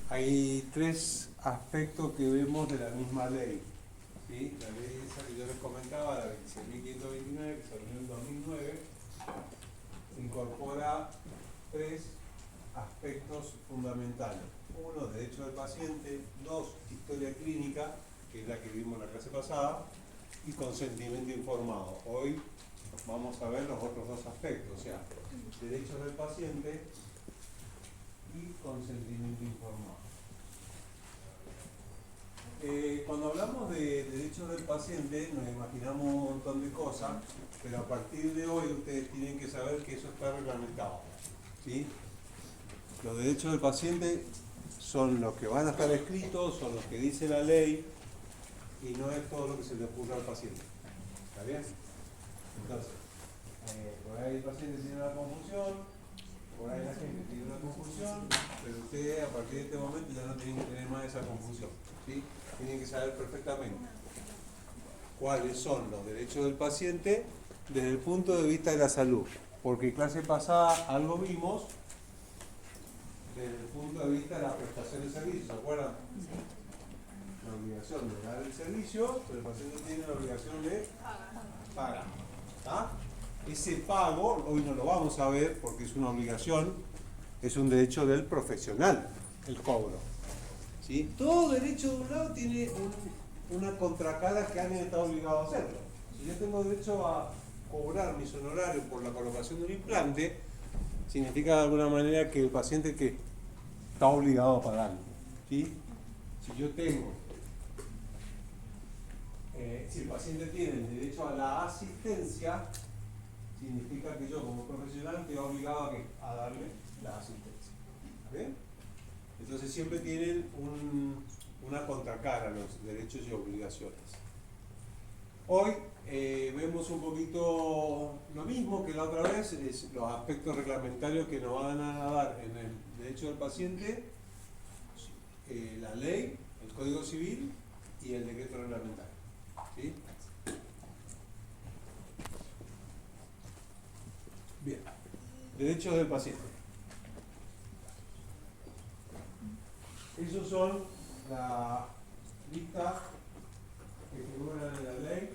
Hay tres aspectos que vemos de la misma ley. ¿Sí? La ley esa que yo les comentaba, la 26.529, que salió en el 2009, incorpora tres aspectos fundamentales. Uno, derecho del paciente. Dos, historia clínica, que es la que vimos en la clase pasada, y consentimiento informado. Hoy vamos a ver los otros dos aspectos, o sea, derechos del paciente y consentimiento informado. Cuando hablamos de derechos del paciente nos imaginamos un montón de cosas, pero a partir de hoy ustedes tienen que saber que eso está reglamentado, ¿sí? Los derechos del paciente son los que van a estar escritos, son los que dice la ley, y no es todo lo que se le ocurra al paciente. ¿Está bien? Entonces, por ahí el paciente tiene una confusión, por ahí la gente tiene una confusión, pero ustedes a partir de este momento ya no tienen que tener más esa confusión, ¿sí? Tienen que saber perfectamente cuáles son los derechos del paciente desde el punto de vista de la salud. Porque en clase pasada algo vimos desde el punto de vista de la prestación de servicios, ¿se acuerdan? La obligación de dar el servicio, pero el paciente tiene la obligación de pagar. ¿Está? Ese pago, hoy no lo vamos a ver porque es una obligación, es un derecho del profesional, el cobro. ¿Sí? Todo derecho de un lado tiene una contracara que alguien está obligado a hacerlo. Si yo tengo derecho a cobrar mis honorarios por la colocación de un implante, significa de alguna manera que el paciente que está obligado a pagarlo. ¿Sí? Si yo tengo, si el paciente tiene el derecho a la asistencia, significa que yo como profesional estoy obligado a darle la asistencia. ¿Está bien? Entonces siempre tienen una contracara los derechos y obligaciones. Hoy vemos un poquito lo mismo que la otra vez, es los aspectos reglamentarios que nos van a dar en el derecho del paciente, la ley, el Código Civil y el decreto reglamentario. ¿Sí? Bien, derechos del paciente. Esos son la lista que figuran en la ley,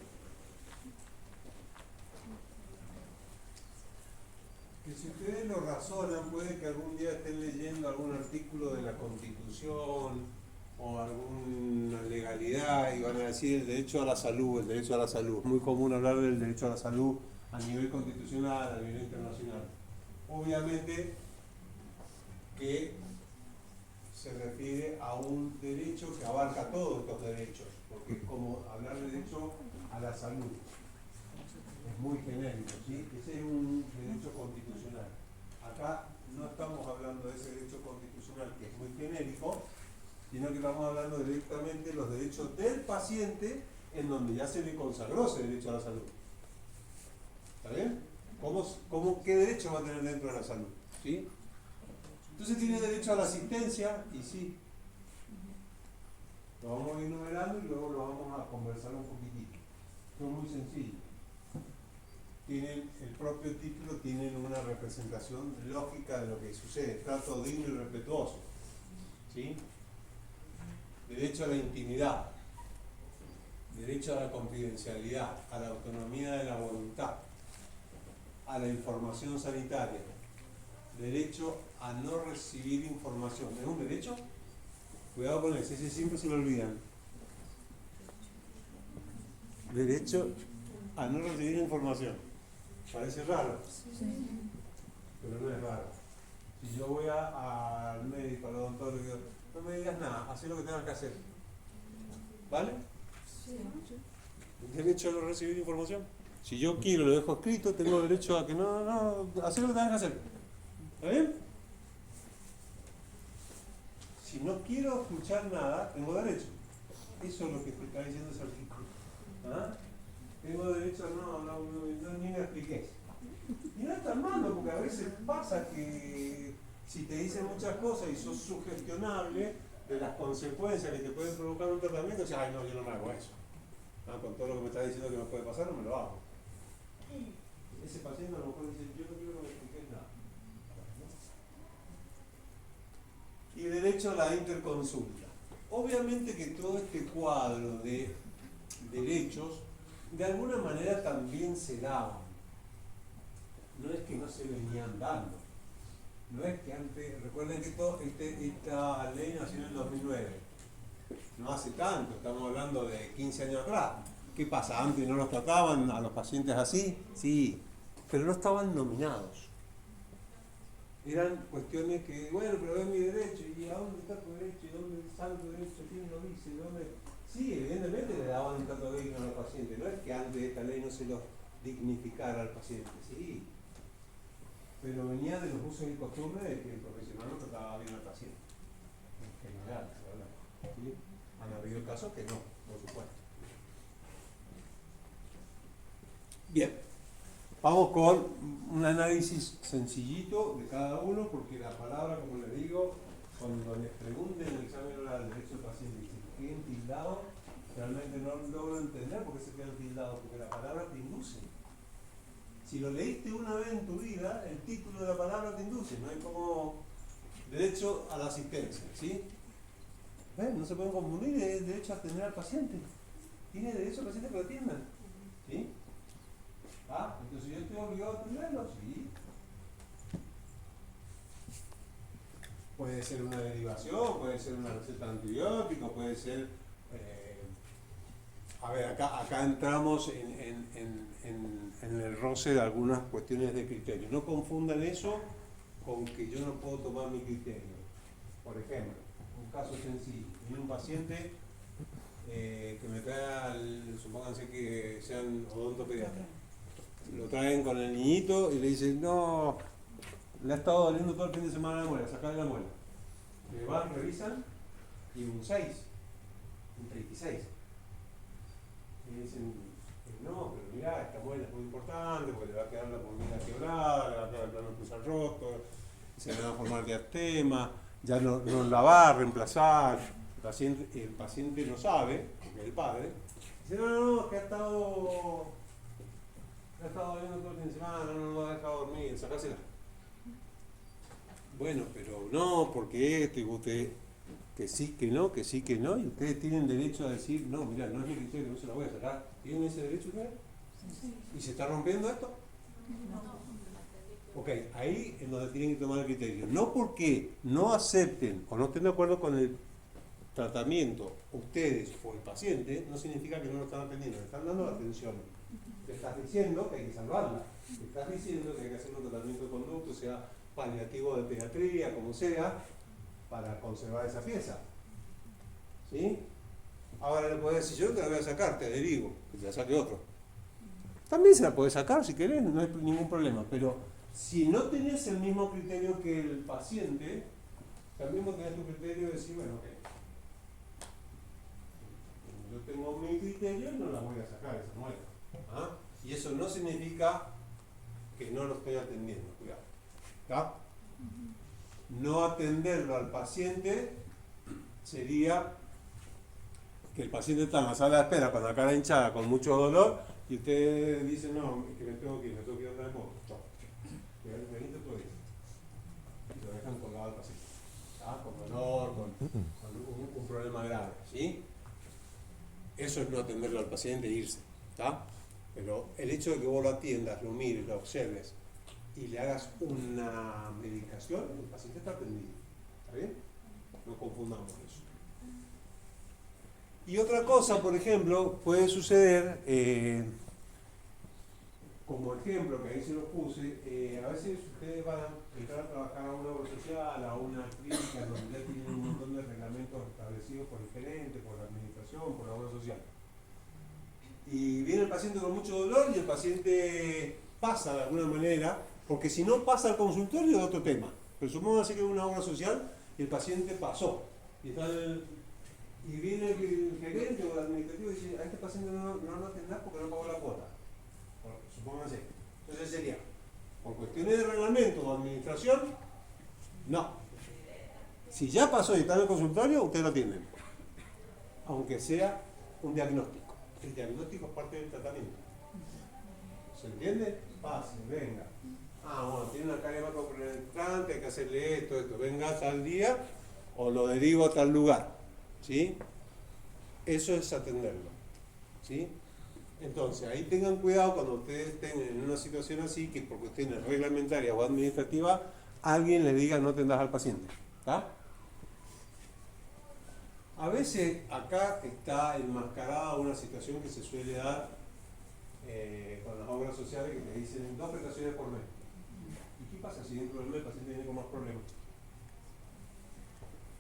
que si ustedes lo razonan, puede que algún día estén leyendo algún artículo de la Constitución o alguna legalidad y van a decir el derecho a la salud, el derecho a la salud. Es muy común hablar del derecho a la salud a nivel constitucional, a nivel internacional. Obviamente que se refiere a un derecho que abarca todos estos derechos, porque es como hablar de derecho a la salud. Es muy genérico, ¿sí? Ese es un derecho constitucional. Acá no estamos hablando de ese derecho constitucional que es muy genérico, sino que estamos hablando directamente de los derechos del paciente, en donde ya se le consagró ese derecho a la salud. ¿Está bien? ¿Qué derecho va a tener dentro de la salud? ¿Sí? Entonces tiene derecho a la asistencia, y sí. Lo vamos a ir numerando y luego lo vamos a conversar un poquitito. Esto es muy sencillo. Tienen el propio título, tienen una representación lógica de lo que sucede, trato digno y respetuoso. ¿Sí? Derecho a la intimidad, derecho a la confidencialidad, a la autonomía de la voluntad, a la información sanitaria, derecho a no recibir información. ¿Es un derecho? Cuidado con ese siempre se lo olvidan. Derecho a no recibir información. Parece raro, pero no es raro. Si yo voy al médico, al odontólogo, y digo, no me digas nada, haz lo que tengas que hacer. ¿Vale? Derecho a no recibir información. Si yo quiero, lo dejo escrito, tengo derecho a que haz lo que tengas que hacer. ¿Está bien? Si no quiero escuchar nada, tengo derecho. Eso es lo que te está diciendo ese artículo. ¿Ah? Tengo derecho a no ni me expliques. Y no es tan malo, porque a veces pasa que si te dicen muchas cosas y sos sugestionable de las consecuencias que te pueden provocar un tratamiento, dices, ay no, yo no me hago eso. ¿Ah? Con todo lo que me estás diciendo que me puede pasar, no me lo hago. Ese paciente a lo mejor dice, yo no quiero que me expliques nada. y derecho a la interconsulta. Obviamente que todo este cuadro de derechos de alguna manera también se daban. No es que no se venían dando. No es que antes, recuerden que esta ley nació en el 2009. No hace tanto, estamos hablando de 15 años atrás. ¿Qué pasa? ¿Antes no los trataban a los pacientes así? Sí, pero no estaban nominados. Eran cuestiones que, bueno, pero es mi derecho, ¿y a dónde está tu derecho? ¿Y dónde sale tu derecho? ¿Quién lo dice? ¿Dónde? Sí, evidentemente le daban un trato digno a los pacientes. No es que antes de esta ley no se los dignificara al paciente, sí. Pero venía de los usos y costumbres de que el profesional no trataba bien al paciente. En general, ¿sí? Han habido casos que no, por supuesto. Bien, vamos con un análisis sencillito de cada uno, porque la palabra, como les digo, cuando les pregunten en el examen oral derecho del paciente y se queden tildados, realmente no logro entender por qué se quedan tildados, porque la palabra te induce. Si lo leíste una vez en tu vida, el título de la palabra te induce, no hay como derecho a la asistencia, ¿sí? ¿Ven? No se pueden confundir, es derecho a atender al paciente. Tiene derecho al paciente que lo atiendan, ¿sí? ¿Ah? Entonces yo estoy obligado a atenderlo, sí. Puede ser una derivación, puede ser una receta de antibiótico, puede ser... a ver, acá entramos en el roce de algunas cuestiones de criterio. No confundan eso con que yo no puedo tomar mi criterio. Por ejemplo, un caso sencillo. Viene un paciente que me trae, supónganse que sean odontopediatras. Lo traen con el niñito y le dicen, no, le ha estado doliendo todo el fin de semana la muela, sacarle la muela. Le van, revisan y un 6, un 36. Y dicen, no, pero mirá, esta muela es muy importante porque le va a quedar la pulmina quebrada, le va a quedar el plano cruzal roto, se le va a formar diastema, ya no la va a reemplazar. El paciente no sabe, porque es el padre. Dice, no, que ha estado viendo todo el fin de semana, no lo ha dejado dormir, sacásela. Bueno, pero no, porque esto y usted, que sí, que no, que sí, que no, y ustedes tienen derecho a decir, no, mira, no es mi criterio, no se la voy a sacar. ¿Tienen ese derecho ustedes? Sí. ¿Y se está rompiendo esto? No. Ok, ahí es donde tienen que tomar el criterio. No porque no acepten o no estén de acuerdo con el tratamiento, ustedes o el paciente, no significa que no lo están atendiendo, le están dando la atención. Le estás diciendo que hay que salvarla, le estás diciendo que hay que hacer un tratamiento de conducto, sea paliativo de pediatría, como sea, para conservar esa pieza. ¿Sí? Ahora le podés decir, yo te la voy a sacar, te derivo, que te la saque otro. También se la podés sacar si querés, no hay ningún problema, pero si no tenés el mismo criterio que el paciente, también vos tenés tu criterio de decir, bueno, ok, yo tengo mi criterio y no la voy a sacar esa muela. ¿Ah? Y eso no significa que no lo estoy atendiendo, cuidado. ¿Está? No atenderlo al paciente sería que el paciente está en la sala de espera con la cara hinchada, con mucho dolor, y usted dice, no, es que me tengo que ir andar en moto. Chao. Venite tú y lo dejan colgado al paciente. ¿Está? Con dolor, con un problema grave. ¿Sí? Eso es no atenderlo al paciente e irse. ¿Está? Pero el hecho de que vos lo atiendas, lo mires, lo observes y le hagas una medicación, el paciente está atendido. ¿Está bien? No confundamos eso. Y otra cosa, por ejemplo, puede suceder, como ejemplo, que ahí se lo puse, a veces ustedes van a entrar a trabajar a una obra social, a una clínica donde ya tienen un montón de reglamentos establecidos por el gerente, por la administración, por la obra social. Y viene el paciente con mucho dolor y el paciente pasa de alguna manera, porque si no pasa al consultorio es otro tema. Pero supongamos que es una obra social y el paciente pasó. Y viene el gerente o el administrativo y dice, a este paciente no lo atendás porque no pagó la cuota. Bueno, supónganse. Entonces sería, por cuestiones de reglamento o administración, no. Si ya pasó y está en el consultorio, ustedes lo atienden. Aunque sea un diagnóstico. El diagnóstico es parte del tratamiento. ¿Se entiende? Pase, venga. Ah, bueno, tiene una carie macropenetrante, hay que hacerle esto, venga tal día, o lo derivo a tal lugar, ¿sí? Eso es atenderlo, ¿sí? Entonces, ahí tengan cuidado cuando ustedes estén en una situación así, que por cuestiones reglamentarias o administrativas, alguien le diga no atendas al paciente, ¿está? A veces acá está enmascarada una situación que se suele dar con las obras sociales que te dicen 2 prestaciones por mes. ¿Y qué pasa si dentro del mes el paciente viene con más problemas?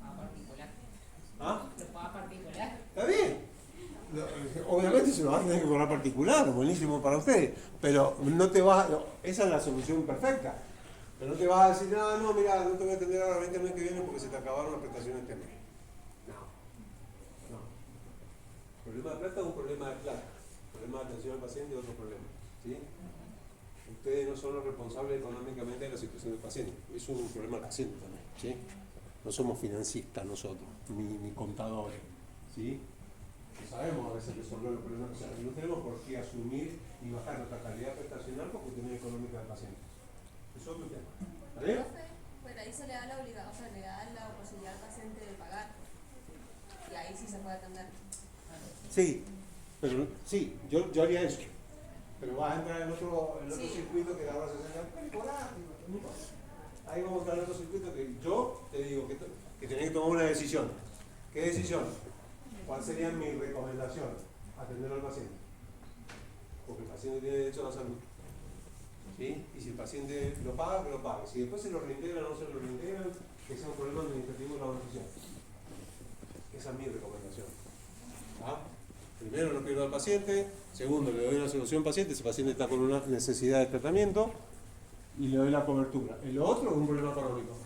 A particular. ¿Ah? Lo paga particular. Está bien. Obviamente se lo vas a tener que cobrar particular, buenísimo para ustedes, pero no te vas, esa es la solución perfecta. Pero no te vas a decir, no, mira, no te voy a atender ahora 20 el mes que viene porque se te acabaron las prestaciones este mes. No. El problema de plata es un problema de plata. El problema de atención al paciente es otro problema. ¿Sí? Ustedes no son los responsables económicamente de la situación del paciente. Es un problema del paciente también. ¿Sí? No somos financistas nosotros, ni contadores. ¿Sí? Sabemos a veces resolver los problemas, o sea, no tenemos por qué asumir y bajar nuestra calidad prestacional por cuestiones económicas del paciente. Es otro tema. ¿Vale? Pues ahí se le da la obligación, o sea, le da la posibilidad al paciente de pagar. Y ahí sí se puede atender. Sí, pero sí, yo haría eso. Pero vas a entrar en otro Sí. circuito que la obra social no importa. Ahí vamos a entrar en otro circuito que yo te digo que tenés que tomar una decisión. ¿Qué decisión? ¿Cuál sería mi recomendación? Atender al paciente. Porque el paciente tiene derecho a la salud. ¿Sí? Y si el paciente lo paga, que lo pague. Si después se lo reintegran o no se lo reintegran, que sea un problema administrativo de la obra social. Esa es mi recomendación. ¿Ah? Primero, no pierdo al paciente. Segundo, le doy una solución al paciente. Si el paciente está con una necesidad de tratamiento, y le doy la cobertura. El otro es un problema económico.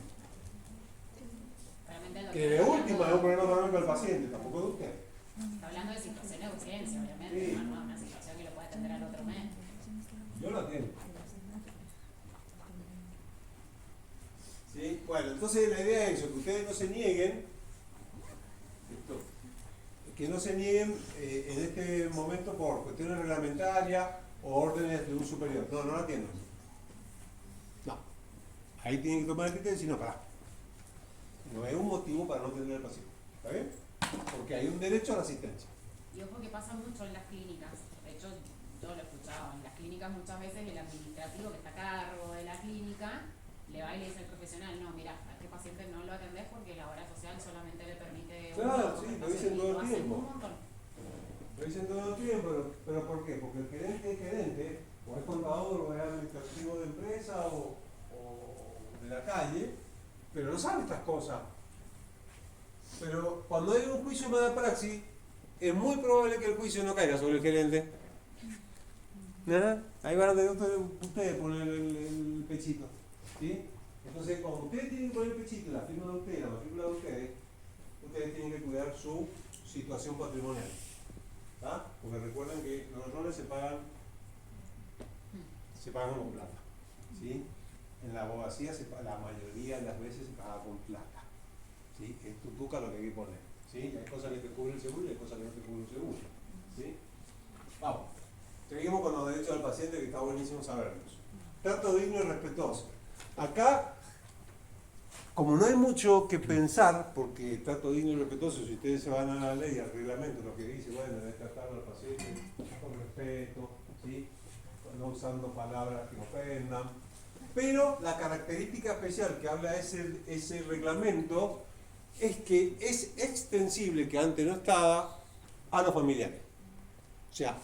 Que de última es un problema económico del paciente, tampoco de usted. Está hablando de situaciones de urgencia, obviamente, Sí. no una situación que lo puede atender al otro mes. Yo lo atiendo. ¿Sí? Bueno, entonces la idea es eso, que ustedes no se nieguen, que no se nieguen en este momento por cuestiones reglamentarias o órdenes de un superior. No lo atiendo. No. Ahí tienen que tomar el criterio y decir, no, pará. No es un motivo para no atender al paciente. ¿Está bien? Porque hay un derecho a la asistencia. Y ojo que pasa mucho en las clínicas. De hecho, yo lo he escuchado. En las clínicas muchas veces el administrativo que está a cargo de la clínica le va y le dice al profesional, no, mira, a este paciente no lo atendés porque la obra social solamente le permite... Claro, sí, lo dicen todo el tiempo. Un montón. Lo dicen todo el tiempo, pero ¿por qué? Porque el gerente es gerente, o es contador, o es administrativo de empresa, o de la calle, pero no sabe estas cosas. Pero cuando hay un juicio de mala praxis, es muy probable que el juicio no caiga sobre el gerente. ¿Nada? Ahí van a tener ustedes poner el pechito. ¿Sí? Entonces, cuando ustedes tienen que poner el pechito, la firma de ustedes, la matrícula de ustedes tienen que cuidar su situación patrimonial. ¿Ah? Porque recuerden que los roles se pagan con plata. ¿Sí? En la abogacía la mayoría de las veces se paga con plata. ¿Sí? Es tu tuca lo que hay que poner. ¿Sí? Hay cosas que te cubre el seguro y hay cosas que no te cubre el seguro. ¿Sí? Vamos. Seguimos con los derechos del paciente, que está buenísimo saberlos. Trato digno y respetuoso. Acá, como no hay mucho que pensar, porque trato digno y respetuoso, si ustedes se van a la ley, al reglamento, lo que dice, bueno, debe tratar al paciente con respeto, ¿sí? No usando palabras que ofendan. Pero la característica especial que habla ese reglamento es que es extensible, que antes no estaba, a los familiares. O sea,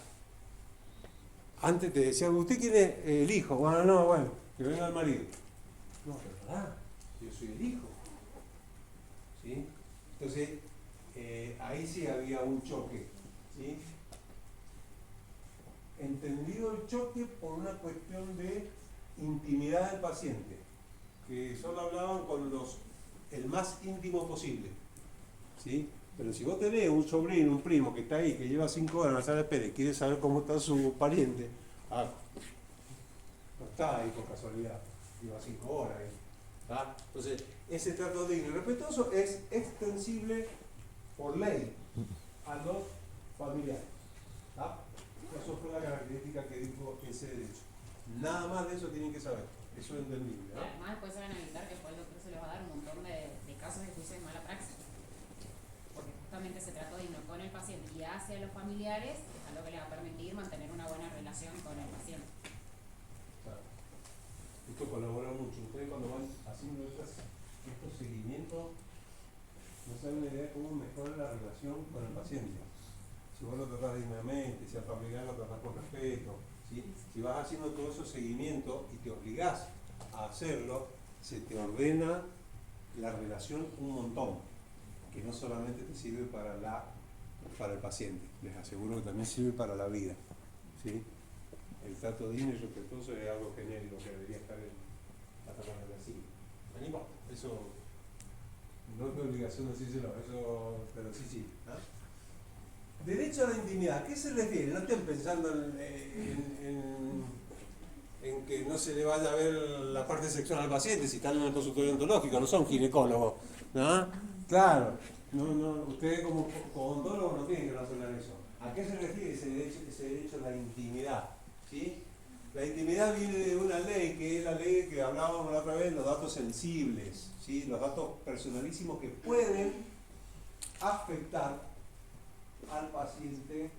antes te decían, ¿usted quién es el hijo? Bueno, que venga el marido. No, pero ¿verdad? Yo soy el hijo. ¿Sí? Entonces, ahí sí había un choque. ¿Sí? Entendido el choque por una cuestión de intimidad del paciente, que solo hablaban con el más íntimo posible. ¿Sí? Pero si vos tenés un sobrino, un primo que está ahí, que lleva 5 horas en la sala de espera y quiere saber cómo está su pariente, no está ahí por casualidad, lleva 5 horas ahí. ¿Tá? Entonces, ese trato digno y respetuoso es extensible por ley a los familiares. ¿Tá? Eso fue la característica que dijo ese derecho. Nada más de eso tienen que saber. Eso es entendible. Y además después se van a evitar que después el doctor se les va a dar un montón de casos de juicio de mala praxis, porque justamente se trató de irnos con el paciente y hacia los familiares, es algo que le va a permitir mantener una buena relación con el paciente. Claro. Esto colabora mucho. Ustedes cuando van haciendo estos seguimientos, no saben la idea de cómo mejorar la relación con el paciente. Si vos lo tratás dignamente, si al familiar lo tratás con respeto, ¿sí? Si vas haciendo todos esos seguimientos y te obligás a hacerlo, se te ordena la relación un montón, que no solamente te sirve para el paciente, les aseguro que también sirve para la vida, ¿sí? El trato digno y respetuoso es algo genérico que debería estar en la tabla de la sigla. No importa, eso no es mi obligación decírselo, eso, pero sí. ¿Ah? Derecho a la intimidad, ¿a qué se refiere? No estén pensando en que no se le vaya a ver la parte sexual al paciente si están en el consultorio ontológico, no son ginecólogos, ¿no? Claro, ustedes como odontólogos no tienen que razonar eso. ¿A qué se refiere ese derecho a la intimidad? ¿Sí? La intimidad viene de una ley, que es la ley que hablábamos la otra vez, los datos sensibles, ¿sí? Los datos personalísimos que pueden afectar al paciente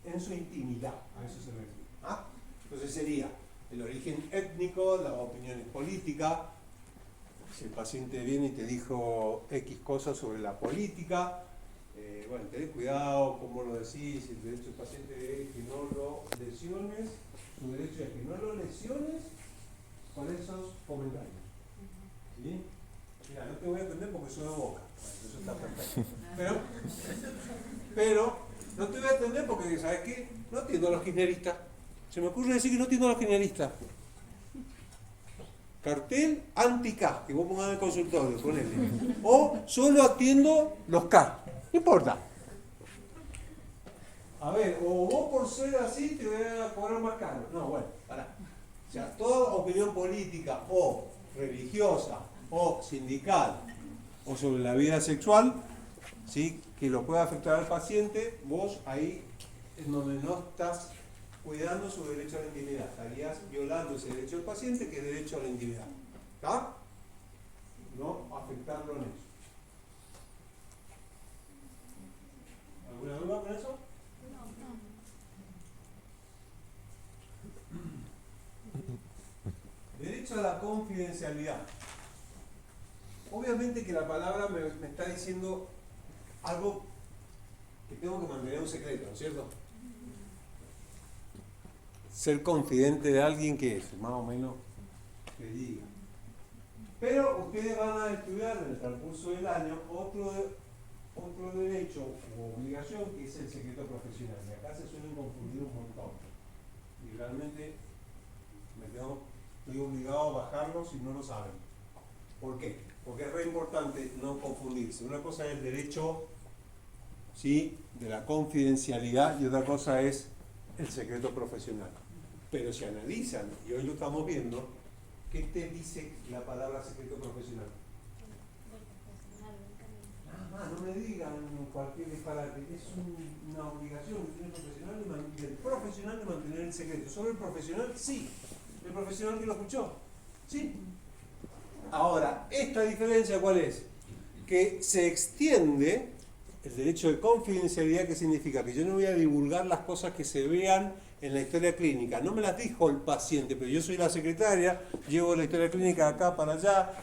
en su intimidad, a eso se refiere. ¿Ah? Entonces sería el origen étnico, las opiniones políticas, si el paciente viene y te dijo X cosas sobre la política, bueno, tenés cuidado cómo lo decís, el derecho del paciente es que no lo lesiones, su derecho es que no lo lesiones con esos comentarios. ¿Sí? Mira, no te voy a atender porque soy de Boca, bueno, eso está perfecto. Pero no te voy a atender porque, ¿sabes qué? No atiendo a los kirchneristas. Se me ocurre decir que no atiendo a los kirchneristas. Cartel anti-K, que vos pongas en el consultorio, ponele. O solo atiendo los K. No importa. A ver, o vos por ser así te voy a cobrar más caro. No, bueno, pará. O sea, toda opinión política o religiosa o sindical o sobre la vida sexual, ¿sí?, que lo pueda afectar al paciente, vos ahí es donde no estás cuidando su derecho a la intimidad. Estarías violando ese derecho del paciente, que es derecho a la intimidad. ¿Está? No afectarlo en eso. ¿Alguna duda con eso? Derecho a la confidencialidad. Obviamente que la palabra me está diciendo algo que tengo que mantener un secreto, ¿no es cierto? Ser confidente de alguien que es, más o menos, que diga. Pero ustedes van a estudiar en el transcurso del año otro derecho u obligación, que es el secreto profesional. Y acá se suelen confundir un montón. Y realmente estoy obligado a bajarlo si no lo saben. ¿Por qué? Porque es re importante no confundirse. Una cosa es el derecho, ¿sí?, de la confidencialidad y otra cosa es el secreto profesional. Pero si analizan, y hoy lo estamos viendo, ¿qué te dice la palabra secreto profesional? No me digan cualquier disparate, es una obligación del profesional de mantener el secreto. ¿Sobre el profesional? Sí. ¿El profesional que lo escuchó? Sí. Ahora, ¿esta diferencia cuál es? Que se extiende el derecho de confidencialidad, que significa que yo no voy a divulgar las cosas que se vean en la historia clínica. No me las dijo el paciente, pero yo soy la secretaria, llevo la historia clínica de acá para allá,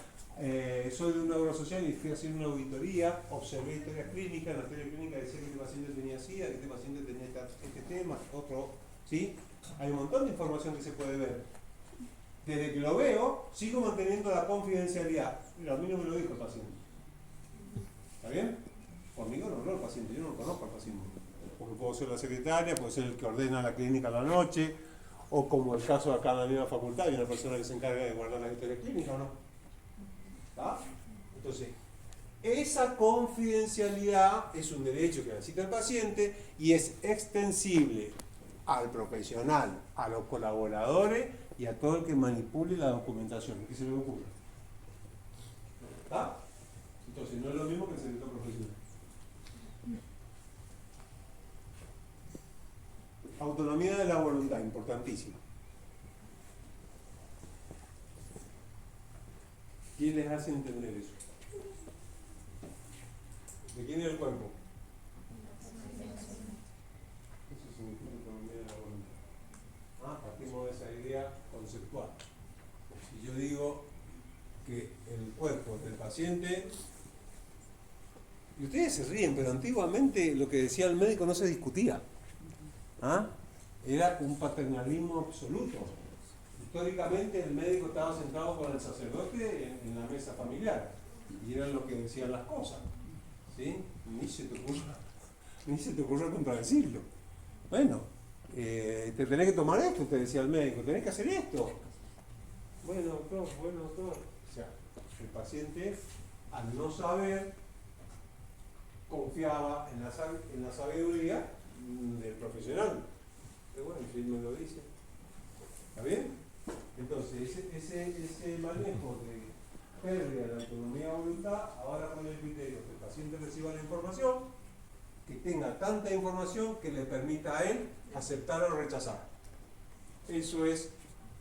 soy de una obra social y fui a hacer una auditoría, observé historias clínicas, en la historia clínica decía que este paciente tenía SIDA, que este paciente tenía este tema, otro, ¿sí? Hay un montón de información que se puede ver. Desde que lo veo, sigo manteniendo la confidencialidad. Pero a mí no me lo dijo el paciente. ¿Está bien? Conmigo no habló el paciente, yo no lo conozco al paciente. Porque puedo ser la secretaria, puedo ser el que ordena la clínica a la noche, o como el caso de acá en la misma facultad, hay una persona que se encarga de guardar la historia clínica, ¿o no? ¿Está? Entonces, esa confidencialidad es un derecho que necesita el paciente y es extensible al profesional, a los colaboradores y a todo el que manipule la documentación. ¿Qué se le ocurre? ¿Está? Entonces, no es lo mismo que el secreto profesional. Autonomía de la voluntad, importantísimo. ¿Quién les hace entender eso? ¿De quién es el cuerpo? Eso significa autonomía de la voluntad. Partimos de esa idea conceptual. Si yo digo que el cuerpo del paciente, y ustedes se ríen, pero antiguamente lo que decía el médico no se discutía. Era un paternalismo absoluto. Históricamente el médico estaba sentado con el sacerdote en la mesa familiar y eran lo que decían las cosas, ¿sí? Ni se te ocurra contradecirlo. Bueno, te tenés que tomar esto, te decía el médico, tenés que hacer esto. Bueno, doctor. O sea, el paciente, al no saber, confiaba en la sabiduría del profesional. Pero bueno, si él me lo dice, ¿está bien? Entonces, ese manejo de pérdida de la autonomía de voluntad, ahora con el criterio que el paciente reciba la información, que tenga tanta información que le permita a él aceptar o rechazar. Eso es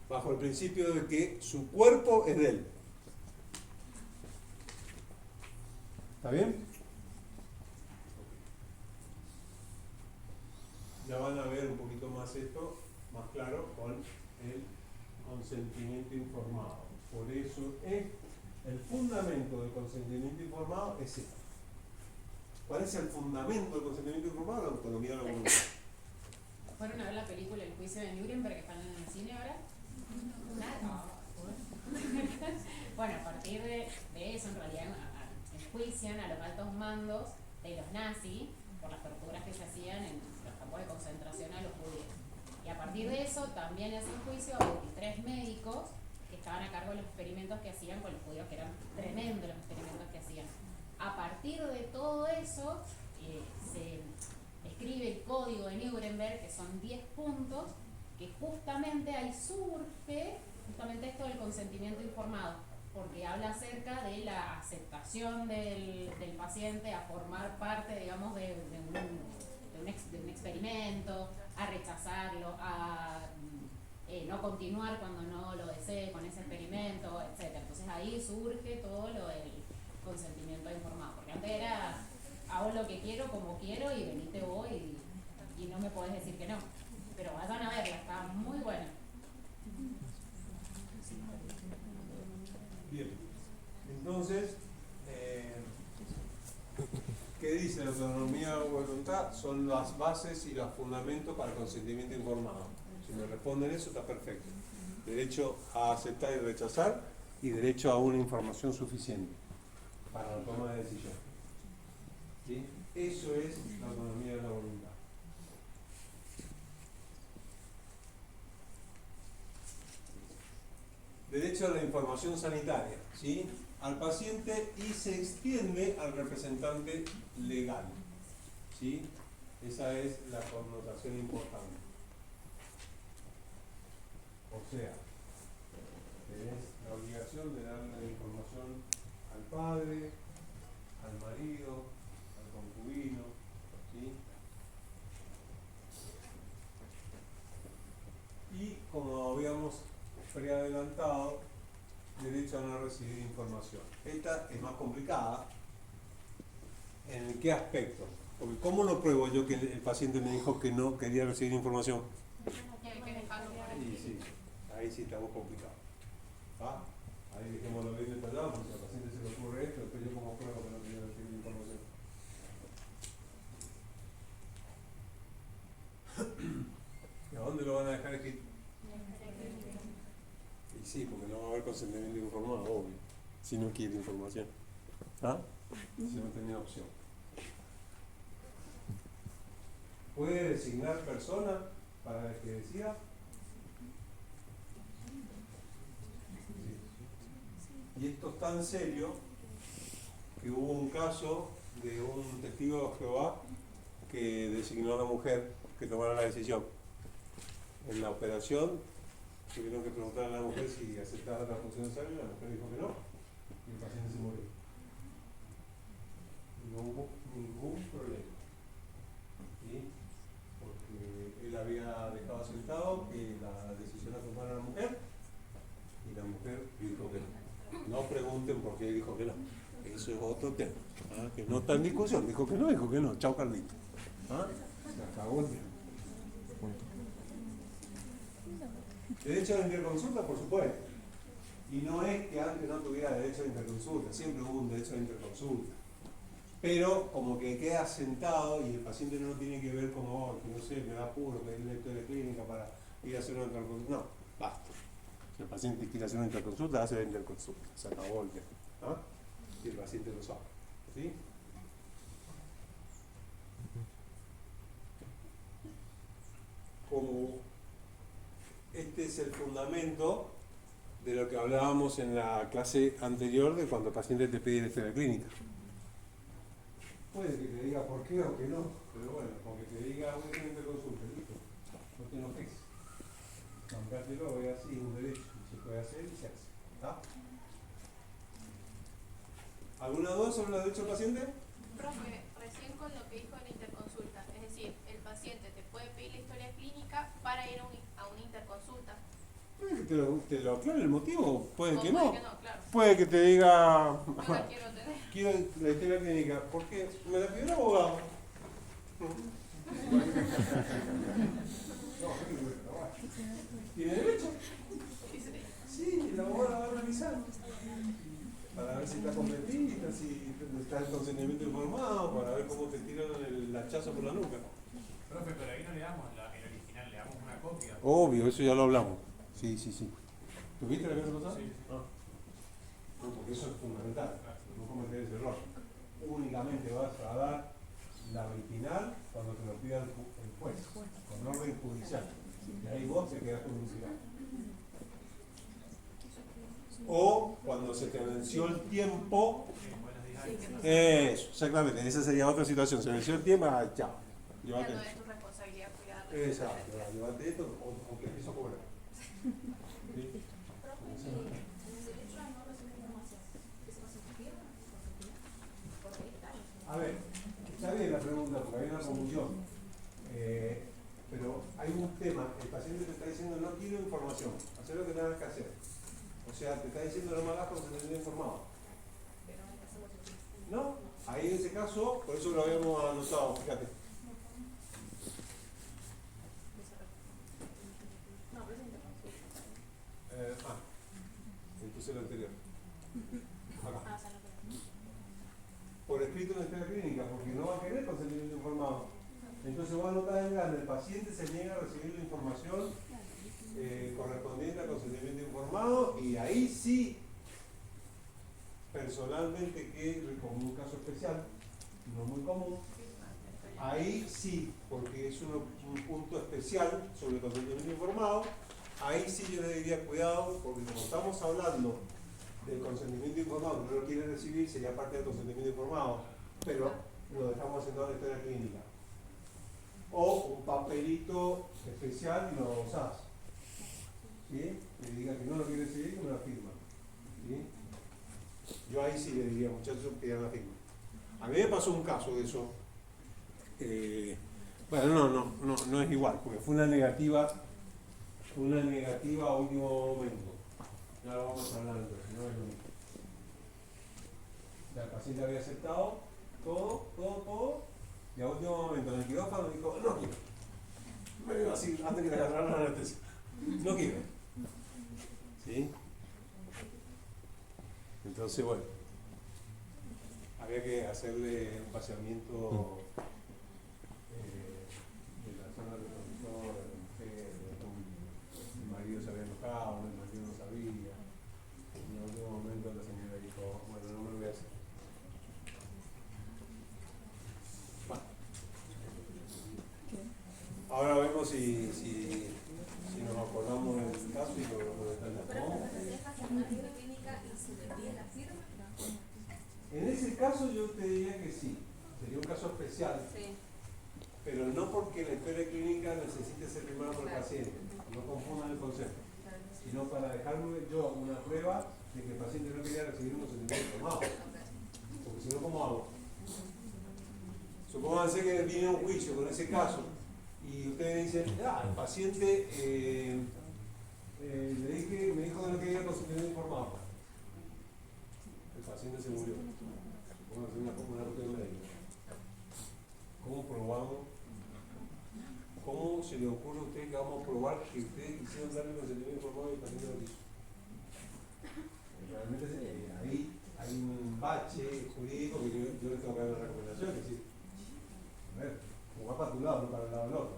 bajo el principio de que su cuerpo es de él. ¿Está bien? Ya van a ver un poquito más esto, más claro, con el consentimiento informado. Por eso el fundamento del consentimiento informado es esto. ¿Cuál es el fundamento del consentimiento informado? La autonomía de la voluntad. ¿Fueron a ver la película El juicio de Nuremberg que están en el cine ahora? Nada. Bueno, a partir de eso, en realidad, enjuician a los altos mandos de los nazis por las torturas que se hacían en los campos de concentración a los judíos. Y a partir de eso también le hacen juicio a 23 médicos que estaban a cargo de los experimentos que hacían con los judíos, que eran tremendos los experimentos que hacían. A partir de todo eso, se escribe el código de Nuremberg, que son 10 puntos, que justamente ahí surge justamente esto del consentimiento informado, porque habla acerca de la aceptación del paciente a formar parte, digamos, de un experimento, a rechazarlo, a no continuar cuando no lo desee con ese experimento, etc. Entonces ahí surge todo lo del consentimiento informado, porque antes era hago lo que quiero, como quiero y venite vos y no me podés decir que no. Pero vayan a verla, está muy buena. Bien, entonces, ¿qué dice la autonomía de voluntad? Son las bases y los fundamentos para el consentimiento informado. Si me responden eso, está perfecto. Derecho a aceptar y rechazar y derecho a una información suficiente para la toma de decisión. ¿Sí? Eso es la autonomía de la voluntad. Derecho a la información sanitaria, ¿sí? Al paciente y se extiende al representante legal, ¿sí? Esa es la connotación importante. O sea, tenés la obligación de darle la información al padre, al marido, al concubino, ¿sí? Y como habíamos preadelantado, derecho a no recibir información. Esta es más complicada. ¿En qué aspecto? Porque ¿cómo lo pruebo yo que el paciente me dijo que no quería recibir información? Y sí, ahí sí estamos complicados. ¿Ah? Ahí dejémoslo bien detallado, porque si al paciente se le ocurre esto, después yo como pruebo que no quería recibir información. ¿Y a dónde lo van a dejar escrito? Y sí, porque no va a haber consentimiento informado, obvio, si no quiere información. ¿Ah? Si no tenía opción. ¿Puede designar persona para el que decida? Sí. Y esto es tan serio que hubo un caso de un testigo de Jehová que designó a una mujer que tomara la decisión. En la operación tuvieron que preguntar a la mujer si aceptaba la transfusión de sangre, la mujer dijo que no, y el paciente se murió. Y no hubo ningún problema. ¿Sí? Porque él había dejado asentado que la decisión la tomara la mujer, y la mujer dijo que no. No pregunten por qué dijo que no. Eso eso es otro tema, ¿ah? Que no está en discusión, dijo que no, chao Carlito. ¿Ah? Se acabó el tema. Derecho de interconsulta, por supuesto. Y no es que antes no tuviera derecho de interconsulta, siempre hubo un derecho de interconsulta. Pero como que queda sentado y el paciente no tiene que ver como, oh, que no sé, me da apuro pedir la historia clínica para ir a hacer una interconsulta. No, basta. Si el paciente quiere hacer una interconsulta, hace la interconsulta. Se acabó el tema. ¿Ah? Y el paciente lo sabe. ¿Sí? Como este es el fundamento de lo que hablábamos en la clase anterior de cuando el paciente te pide la historia clínica. Puede que te diga por qué o que no, pero bueno, con que te diga voy a hacer una interconsulta, listo, no te enojes. Bancátelo, es así, un derecho, se puede hacer y se hace. ¿Está? ¿Alguna duda sobre los derechos del paciente? Profe, recién con lo que dijo en la interconsulta, es decir, el paciente te puede pedir la historia clínica para ir a una interconsulta. Te lo aclaro el motivo, puede O que puede no. que no, claro. Puede que te diga, Yo la quiero tener. quiero la historia clínica, porque me la pidió el abogado. ¿Tiene derecho? Sí, el abogado la va a revisar. Para ver si está completista, si está el consentimiento informado, para ver cómo te tiran el hachazo por la nuca. Profe, pero ahí no le damos el original, le damos una copia. Obvio, eso ya lo hablamos. Sí. ¿Tuviste la vez pasada? Sí. No, porque eso es fundamental, no cometer ese error. Únicamente vas a dar la original cuando te lo pida el juez, con orden judicial. Y ahí vos te quedás con un cigarro. O cuando se te venció el tiempo. Eso, exactamente, esa sería otra situación. Se venció el tiempo, chao. Ya Llévate no es esto. tu responsabilidad cuidarlo. Exacto, llévate esto o que empiezo a cobrar. ¿Sí? A ver, está bien la pregunta porque hay una confusión. Pero hay un tema, el paciente te está diciendo no quiero información, hacer lo que tengas que hacer. O sea, te está diciendo no me hagas consentimiento informado. No, ahí en ese caso, por eso lo habíamos anotado, fíjate. Entonces lo anterior. Acá. Por escrito en la historia clínica, porque no va a querer consentimiento informado. Entonces vos anotás en grande, el paciente se niega a recibir la información correspondiente al consentimiento informado y ahí sí, personalmente, que como un caso especial, no muy común, ahí sí, porque es un punto especial sobre el consentimiento informado, ahí sí yo le diría cuidado, porque como estamos hablando del consentimiento informado que no lo quiere recibir, sería parte del consentimiento informado, pero lo dejamos haciendo en la historia clínica. O un papelito especial y lo usás. ¿Sí? Que diga que no lo quiere recibir, que me la firma. ¿Sí? Yo ahí sí le diría, muchachos, pidan la firma. A mí me pasó un caso de eso. Bueno, no es igual, porque fue una negativa a último momento. Ya lo vamos hablando, no es lo mismo. El paciente había aceptado todo, y a último momento en el quirófano dijo, no quiero. Me iba así, antes que le agarraran la anestesia. No quiero. ¿Sí? Entonces, bueno, había que hacerle un paseamiento de la zona del profesor, de la mujer, el marido se había enojado, el marido no sabía. En el último momento la señora dijo, bueno, no me lo voy a hacer. Bueno. Ahora vemos si nos acordamos del caso y lo detallamos. Pero ¿te dejas en una clínica y se le pide la firma? En ese caso yo te diría que sí, sería un caso especial, Sí. pero no porque la historia clínica necesite ser firmada por el paciente, no confundan el concepto, sino para dejarme yo una prueba de que el paciente no quería recibir un consentimiento informado, porque si no, ¿cómo hago? Supónganse que viene un juicio con ese caso y ustedes dicen, el paciente me dijo que no quería consentimiento informado. El paciente se murió. Vamos a hacer una cuestión médica. ¿Cómo probamos? ¿Cómo se le ocurre a usted que vamos a probar que ustedes quisieron darle consentimiento informado y el paciente lo hizo? Realmente ahí hay un bache jurídico que yo le tengo que dar una recomendación, es decir, a ver, jugar para tu lado, no para el lado del otro.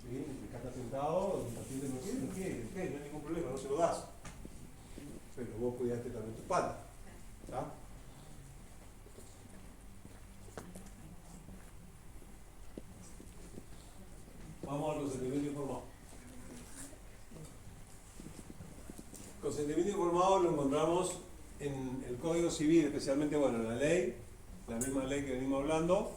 ¿Sí? El que está sentado, el paciente no quiere, no hay ningún problema, no se lo das. Pero vos cuidaste también tu espalda. ¿Está? Vamos al consentimiento informado. Consentimiento informado lo encontramos en el Código Civil, especialmente, bueno, en la ley, la misma ley que venimos hablando,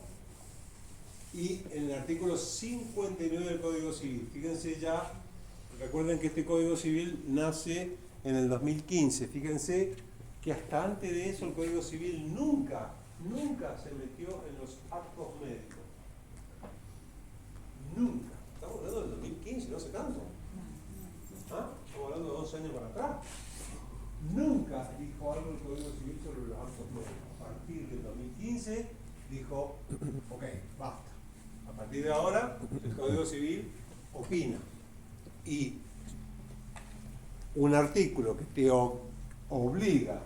y en el artículo 59 del Código Civil. Fíjense ya, recuerden que este Código Civil nace en el 2015. Fíjense que hasta antes de eso el Código Civil nunca se metió en los actos médicos. Nunca. Estamos hablando del 2015, no hace tanto. ¿Ah? Estamos hablando de 2 años para atrás. Nunca dijo algo el Código Civil sobre los actos médicos. A partir del 2015 dijo, ok, basta. A partir de ahora, el Código Civil opina. Y un artículo que te obliga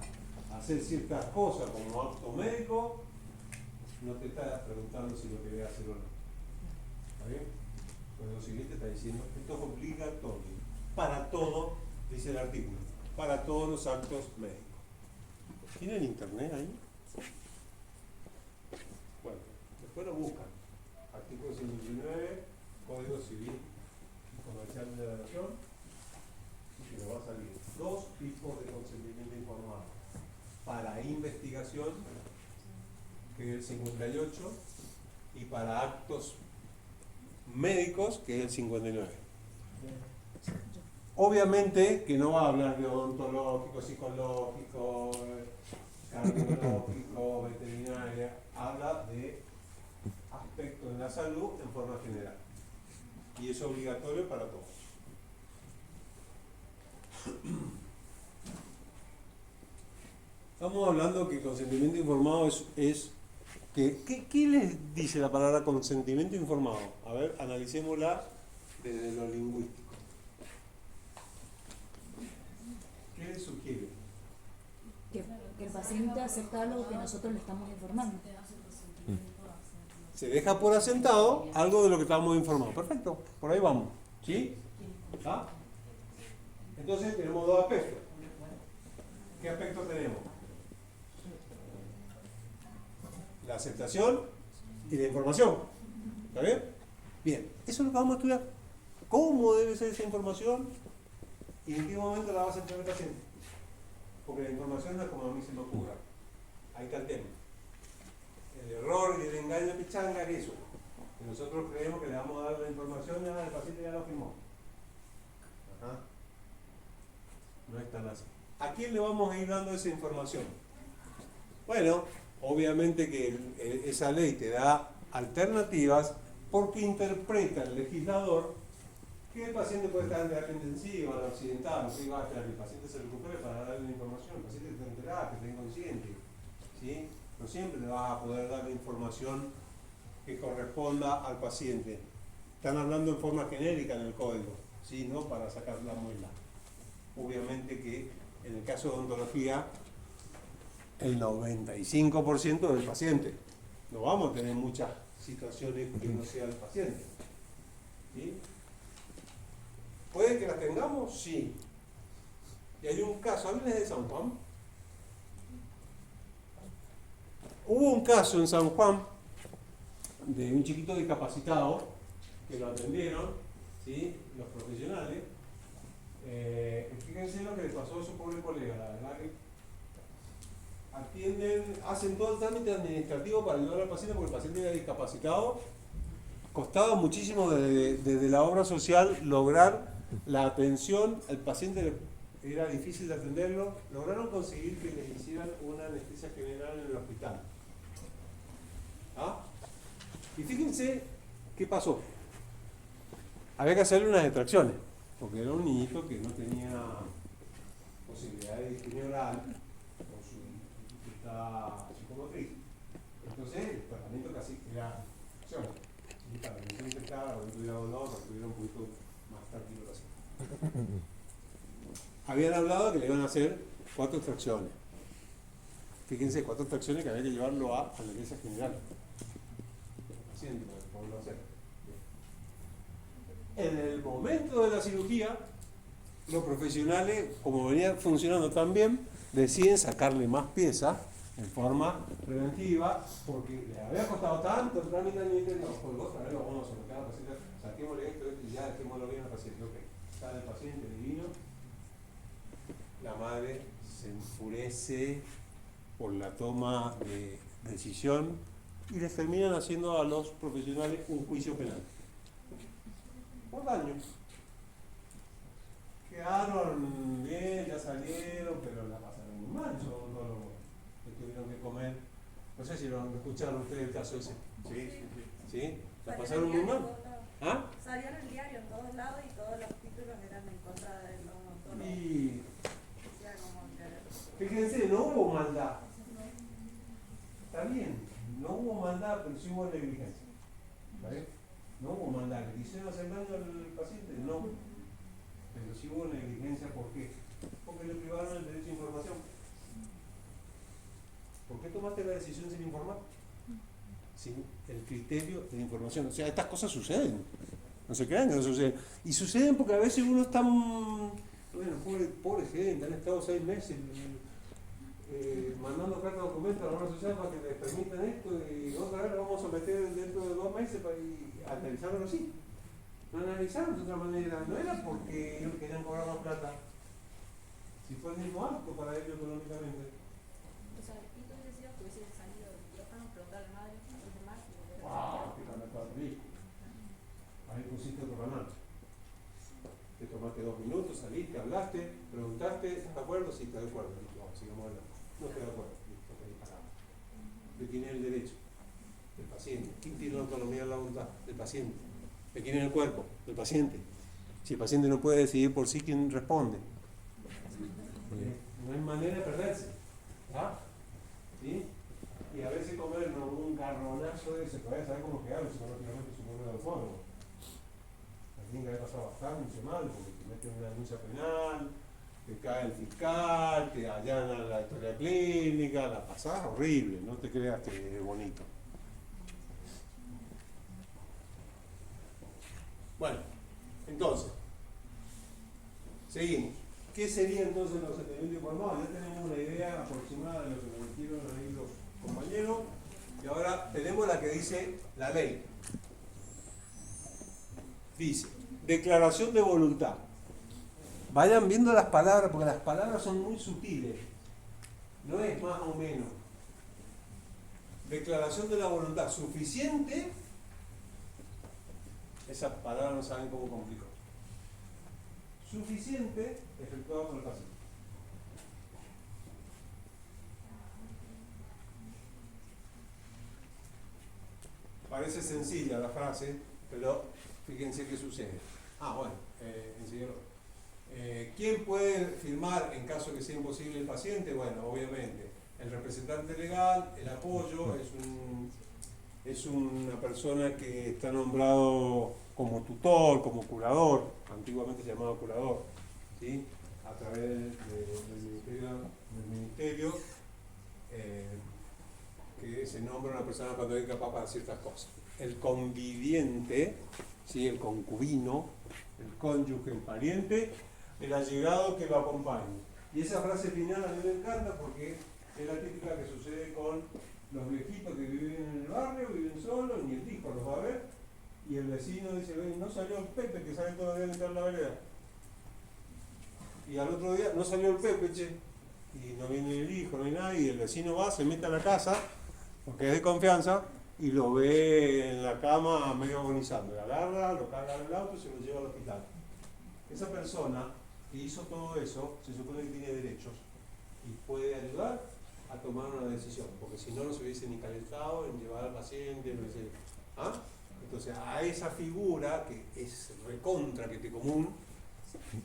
a hacer ciertas cosas como acto médico, no te está preguntando si lo querés hacer o no. ¿Está bien? El Código Civil te está diciendo, esto es obligatorio. Para todo, dice el artículo, para todos los actos médicos. ¿Tienen internet ahí? Bueno, después lo buscan. Artículo 59, Código Civil Comercial de la Nación, y nos va a salir 2 tipos de consentimiento informado. Para investigación, que es el 58, y para actos médicos, que es el 59. Obviamente que no va a hablar de odontológico, psicológico, cardiológico, veterinaria, habla de aspectos de la salud en forma general. Y es obligatorio para todos. Estamos hablando que consentimiento informado es que, ¿qué les dice la palabra consentimiento informado? A ver, analicémosla desde lo lingüístico. ¿Qué les sugiere? Que el paciente acepta algo que nosotros le estamos informando. Se deja por asentado algo de lo que estamos informando. Perfecto, por ahí vamos. ¿Sí? ¿Ah? Entonces tenemos 2 aspectos. ¿Qué aspectos tenemos? La aceptación y la información. ¿Está bien? Bien, eso es lo que vamos a estudiar. ¿Cómo debe ser esa información? ¿Y en qué momento la va a aceptar el paciente? Porque la información no es como a mí se me ocurra. Ahí está el tema. El error y el engaño pichanga es eso. Que nosotros creemos que le vamos a dar la información y el paciente ya lo firmó. Ajá. No es tan así. ¿A quién le vamos a ir dando esa información? Bueno, obviamente que esa ley te da alternativas porque interpreta el legislador que el paciente puede estar en terapia intensiva, no accidentado, que va a esperar que el paciente se recupere para darle la información, el paciente esté en terapia, esté inconsciente. ¿Sí? No siempre le vas a poder dar la información que corresponda al paciente. Están hablando en forma genérica en el código, ¿sí? No para sacar la muela. Obviamente que en el caso de odontología, el 95% del paciente. No vamos a tener muchas situaciones que no sea el paciente. ¿Sí? ¿Puede que las tengamos? Sí. Y hay un caso, ¿háblenles de San Juan? Hubo un caso en San Juan de un chiquito discapacitado que lo atendieron, ¿sí? Los profesionales. Fíjense lo que le pasó a su pobre colega, la verdad que hacen todo el trámite administrativo para ayudar al paciente porque el paciente era discapacitado. Costaba muchísimo desde la obra social lograr la atención, el paciente era difícil de atenderlo, lograron conseguir que le hicieran una anestesia general en el hospital. ¿Ah? Y fíjense qué pasó. Había que hacerle unas extracciones, porque era un niñito que no tenía posibilidad de higiene oral con su dificultad psicomotriz. Entonces, el tratamiento casi era opción. ¿Sí? Para que no se infectara, o no tuviera dolor, o tuviera un poquito más tranquilo la paciente. Habían hablado que le iban a hacer 4 extracciones. Fíjense, 4 extracciones que había que llevarlo a anestesia general. El paciente, para poderlo hacer. En el momento de la cirugía, los profesionales, como venía funcionando tan bien, deciden sacarle más piezas en forma preventiva, porque le había costado tanto el trámite al ministerio, no, pues otra vez lo vamos a someter al paciente, saquémosle esto y ya dejémoslo bien al paciente. Ok, sale el paciente divino, la madre se enfurece por la toma de decisión y les terminan haciendo a los profesionales un juicio penal. Por daño. Quedaron bien, ya salieron, pero la pasaron muy mal, son todos los que tuvieron que comer. No sé si lo escucharon ustedes el caso ese. ¿Sí? ¿La pasaron muy mal? ¿Ah? Salió en el diario en todos lados y todos los títulos eran en contra de los odontólogos. Y O sea, como que... fíjense, no hubo maldad. Está bien, no hubo maldad, pero sí hubo negligencia. ¿Vale? No hubo maldad. ¿Le quisieron hacer daño al paciente? No. Pero sí hubo negligencia, ¿por qué? Porque le privaron el derecho a información. ¿Por qué tomaste la decisión sin informar? Sin el criterio de información. O sea, estas cosas suceden. No se crean que no suceden. Y suceden porque a veces uno está... Bueno, pobre gente, han estado 6 meses mandando cartas de documentos a la obra social para que les permitan esto y otra vez lo vamos a someter dentro de 2 meses para analizarlo así. No analizaron de otra manera, no era porque ellos querían cobrar más plata, si fue el mismo acto para ellos económicamente. O sea, ¿y tú decías que hubiese salido del quirófano, preguntar a la madre, a los demás? ¡Wow! ¡Qué tan rico! Ahí pusiste otro canal. Te tomaste 2 minutos, saliste, hablaste, preguntaste, ¿estás de acuerdo? Sí, estoy de acuerdo. Listo, vamos, sigamos hablando. No estoy de acuerdo. Listo, ok, paramos. ¿De quién es el derecho? Del paciente. ¿Quién tiene la autonomía de la voluntad? Del paciente. ¿De quién es el cuerpo? Del paciente. Si el paciente no puede decidir por sí, ¿quién responde? No hay manera de perderse. ¿Ah? ¿Sí? Y a veces comernos un garronazo de ese, todavía saber cómo quedarlo, si no lógicamente es un problema del fondo. Alguien que haya pasado bastante mal, porque te meten una denuncia penal, te cae el fiscal, te allana la historia clínica, la pasás horrible, no te creas que es bonito. Bueno, entonces, seguimos. ¿Qué sería entonces los procedimientos informados? Ya tenemos una idea aproximada de lo que nos dijeron ahí los compañeros, y ahora tenemos la que dice la ley. Dice, declaración de voluntad. Vayan viendo las palabras, porque las palabras son muy sutiles. No es más o menos. Declaración de la voluntad suficiente. Esas palabras no saben cómo complicó. Suficiente efectuado por el paciente. Parece sencilla la frase, pero fíjense qué sucede. Bueno, enseguida. ¿Quién puede firmar en caso que sea imposible el paciente? Bueno, obviamente, el representante legal, el apoyo, es una persona que está nombrado como tutor, como curador, antiguamente se llamaba curador, ¿sí? A través del ministerio que se nombra una persona cuando es incapaz para ciertas cosas. El conviviente, ¿sí? El concubino, el cónyuge, el pariente, el allegado que lo acompañe. Y esa frase final a mí me encanta porque es la típica que sucede con los viejitos que viven en el barrio, viven solos, ni el hijo los va a ver, y el vecino dice, no salió el Pepe, que sale todo el día a limpiar la vereda. Y al otro día, no salió el Pepe, che, y no viene el hijo, no hay nadie, y el vecino va, se mete a la casa, porque es de confianza, y lo ve en la cama medio agonizando, lo agarra, lo carga en el auto y se lo lleva al hospital. Esa persona que hizo todo eso, se supone que tiene derechos, y puede ayudar a tomar una decisión, porque si no, no se hubiese ni calentado en llevar al paciente, no sé. Entonces, a esa figura, que es recontra que te común,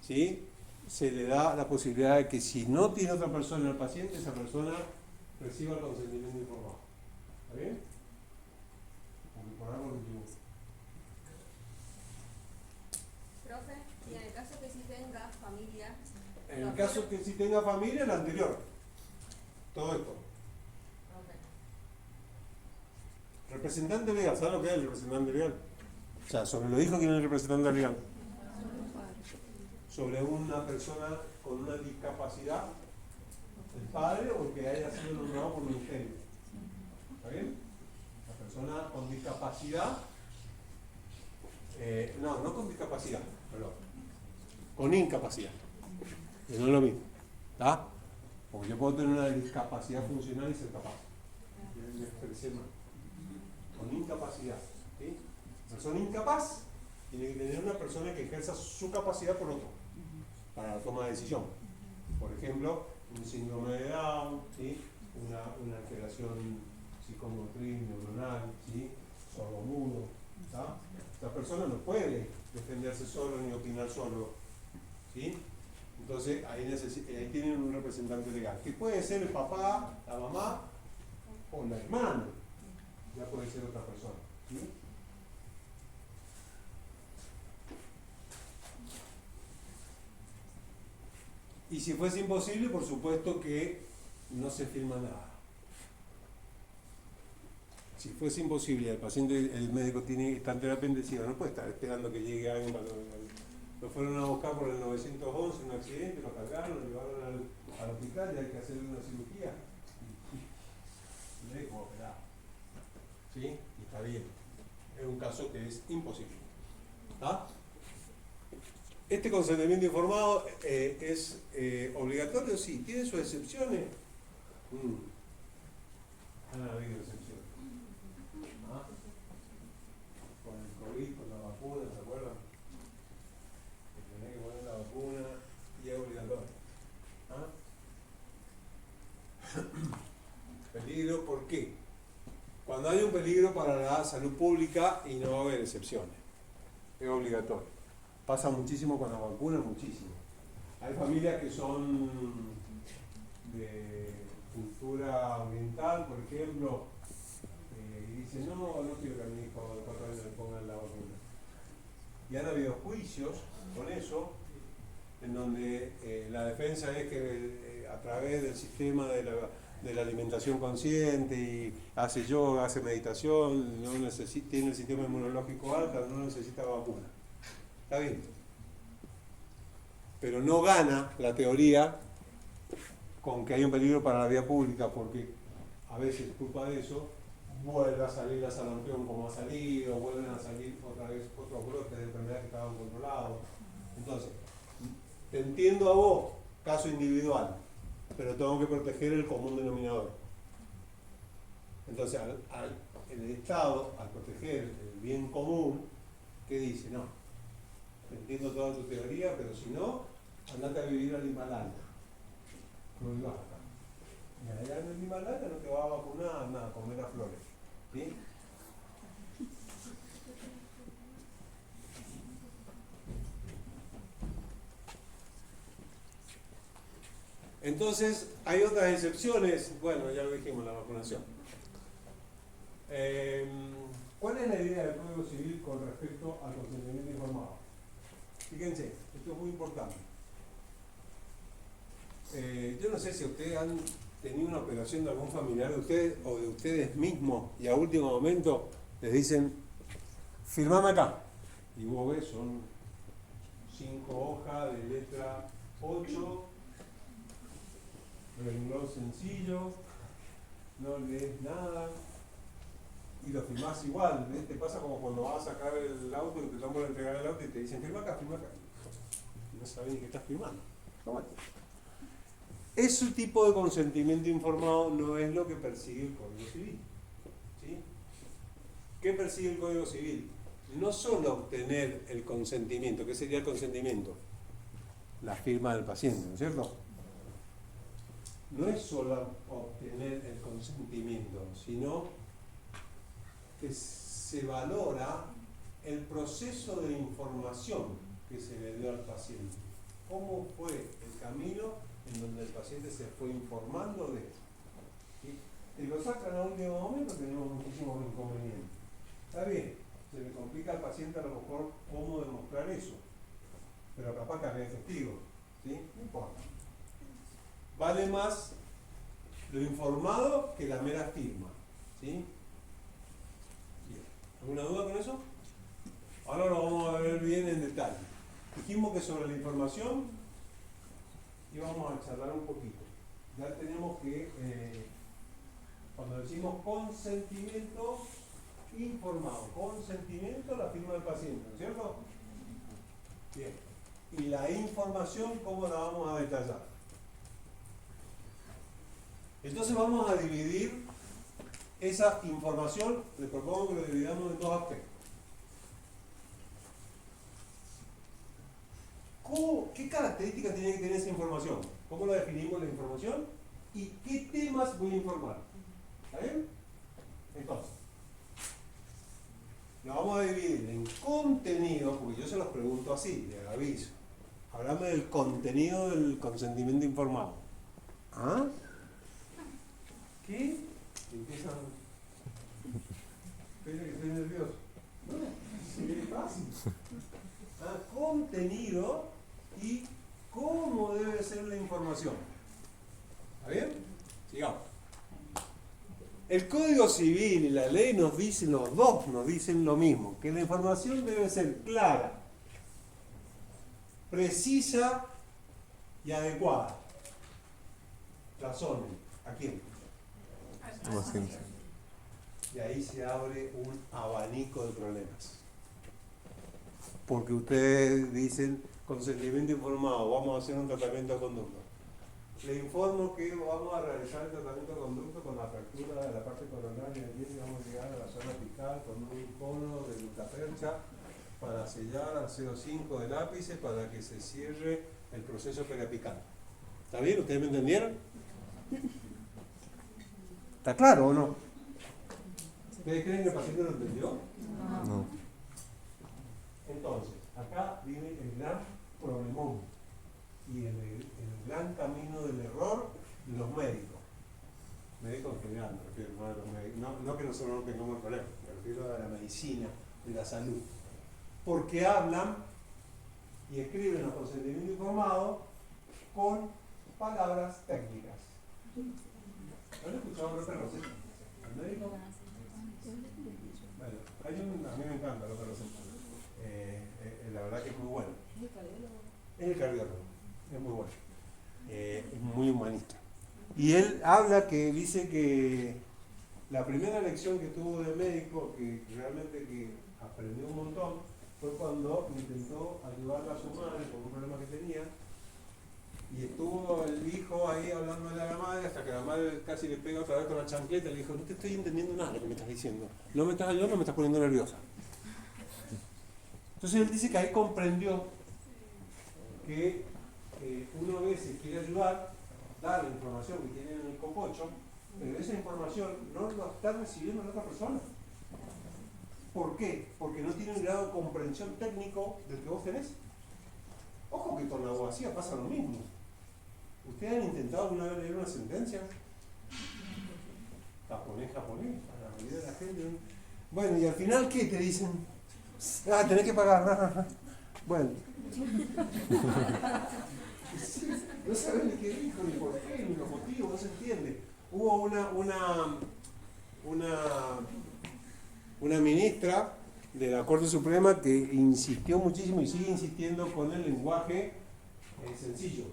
¿sí? Se le da la posibilidad de que si no tiene otra persona el paciente, esa persona reciba el consentimiento informado. ¿Está bien? Porque por algo lo equivoco. Profe, y en el caso que sí tenga familia, En el caso que sí tenga familia, el anterior. Todo esto. profe, Representante legal, ¿sabes lo que es el representante legal? O sea, sobre los hijos, ¿quién es el representante legal? Sobre una persona con una discapacidad, el padre o el que haya sido nombrado por el ministerio. ¿Está bien? La persona con discapacidad, no con discapacidad, perdón, con incapacidad, que no es lo mismo. ¿Está? Porque yo puedo tener una discapacidad funcional y ser capaz. Me expresé mal. Con incapacidad. ¿Sí? Persona incapaz tiene que tener una persona que ejerza su capacidad por otro, para la toma de decisión. Por ejemplo, un síndrome de Down, ¿sí? una alteración psicomotriz, neuronal, ¿sí? Sordomudo. ¿Tá? Esta persona no puede defenderse solo ni opinar solo. ¿Sí? Entonces ahí tienen un representante legal, que puede ser el papá, la mamá o la hermana, ya puede ser otra persona. ¿Sí? Y si fuese imposible, por supuesto que no se firma nada. Si fuese imposible, el paciente, el médico tiene que estar en terapia intensiva, no puede estar esperando que llegue alguien para lo fueron a buscar por el 911, un accidente, lo cargaron, lo llevaron al hospital y hay que hacerle una cirugía. Y le dijo operar. ¿Sí? Y está bien. Es un caso que es imposible. ¿Ah? ¿Este consentimiento informado es obligatorio? Sí. ¿Tiene sus excepciones? Han habido excepciones. ¿Ah? Con el COVID, con la vacuna, ¿se acuerdan? Que tenés que poner la vacuna y es obligatorio. ¿Ah? Peligro, ¿por qué? Cuando hay un peligro para la salud pública y no va a haber excepciones. Es obligatorio. Pasa muchísimo con la vacuna, muchísimo. Hay familias que son de cultura oriental, por ejemplo, y dicen, no quiero que a mi hijo de 4 años le pongan la vacuna. Y han habido juicios con eso, en donde la defensa es que a través del sistema de la alimentación consciente y hace yoga, hace meditación, no tiene el sistema inmunológico alto, no necesita vacuna. Está bien. Pero no gana la teoría con que hay un peligro para la vida pública, porque a veces culpa de eso vuelve a salir la sarampión como ha salido, vuelven a salir otra vez otros brotes de enfermedades que estaban controlados. Entonces, te entiendo a vos, caso individual, pero tengo que proteger el común denominador. Entonces, el Estado, al proteger el bien común, ¿qué dice? No, entiendo toda tu teoría, pero si no, andate a vivir al Himalaya. No vivas acá. Y allá en el Himalaya no te va a vacunar, nada, a comer a flores. ¿Sí? Entonces, hay otras excepciones. Bueno, ya lo dijimos, la vacunación. ¿Cuál es la idea del Código Civil con respecto al consentimiento informado? Fíjense, esto es muy importante. Yo no sé si ustedes han tenido una operación de algún familiar de ustedes o de ustedes mismos y a último momento les dicen, firmame acá. Y vos ves, son 5 hojas de letra 8, renglón sencillo, no lees nada y lo firmás igual. ¿Ves? Te pasa como cuando vas a sacar el auto y te están por entregar el auto y te dicen firma acá, firma acá. No sabes ni qué estás firmando. ¿Cómo? Ese tipo de consentimiento informado no es lo que persigue el Código Civil. ¿Sí? ¿Qué persigue el Código Civil? No solo obtener el consentimiento. ¿Qué sería el consentimiento? La firma del paciente, ¿no es cierto? No es solo obtener el consentimiento, sino que se valora el proceso de información que se le dio al paciente. ¿Cómo fue el camino en donde el paciente se fue informando de esto? ¿Sí? y lo sacan a último momento, tenemos muchísimos inconvenientes. Está bien, se le complica al paciente a lo mejor cómo demostrar eso, pero capaz que había testigos, ¿sí? No importa. Vale más lo informado que la mera firma, ¿sí? Bien. ¿Alguna duda con eso? Ahora lo vamos a ver bien en detalle. Dijimos que sobre la información íbamos a charlar un poquito. Ya tenemos que, cuando decimos consentimiento informado, consentimiento, la firma del paciente, ¿no es cierto? Bien. Y la información, ¿cómo la vamos a detallar? Entonces vamos a dividir esa información, les propongo que lo dividamos en dos aspectos. ¿Qué características tiene que tener esa información? ¿Cómo la definimos la información? ¿Y qué temas voy a informar? ¿Está bien? Entonces, lo vamos a dividir en contenido, porque yo se los pregunto así, les aviso. Háblame del contenido del consentimiento informado. ¿Ah? ¿Qué? Empiezan. Espera que estoy nervioso. No, sí, es fácil. Ah, contenido y cómo debe ser la información. ¿Está bien? Sigamos. El Código Civil y la ley nos dicen, los dos nos dicen lo mismo, que la información debe ser clara, precisa y adecuada. Razonen. ¿A quién? Y ahí se abre un abanico de problemas. Porque ustedes dicen, consentimiento informado, vamos a hacer un tratamiento de conducta. Le informo que vamos a realizar el tratamiento de conducta con la fractura de la parte coronaria y vamos a llegar a la zona apical con un cono de glucapercha para sellar al 0,5 del ápice para que se cierre el proceso periapical. ¿Está bien? ¿Ustedes me entendieron? ¿Está claro o no? ¿Ustedes creen que el paciente lo entendió? No. Entonces, acá viene el gran problemón y el gran camino del error de los médicos. Médicos en general, me refiero, no a los médicos. No que nosotros no tengamos el problema, me refiero a la medicina, de la salud. Porque hablan y escriben los consentimientos informados con palabras técnicas. ¿No han escuchado López Rosetta? ¿El médico? Bueno, a mí me encanta López Rosetta. La verdad que es muy bueno. Es el cardiólogo, es muy bueno. Es muy humanista. Y él habla que dice que la primera lección que tuvo de médico, que realmente que aprendió un montón, fue cuando intentó ayudarla a su madre por un problema que tenía. Y estuvo el hijo ahí hablándole a la madre hasta que la madre casi le pega otra vez con la chancleta y le dijo, no te estoy entendiendo nada de lo que me estás diciendo. No me estás ayudando, me estás poniendo nerviosa. Entonces él dice que ahí comprendió que uno a veces quiere ayudar, dar la información que tiene en el copocho, pero esa información no la está recibiendo la otra persona. ¿Por qué? Porque no tiene un grado de comprensión técnico del que vos tenés. Ojo que con la abogacía pasa lo mismo. ¿Ustedes han intentado alguna vez leer una sentencia? Japonés, para la mayoría de la gente. Bueno, y al final, ¿qué te dicen? Ah, tenés que pagar. Bueno. No saben ni qué dijo, ni por qué, ni los motivos, no se entiende. Hubo una ministra de la Corte Suprema que insistió muchísimo y sigue insistiendo con el lenguaje sencillo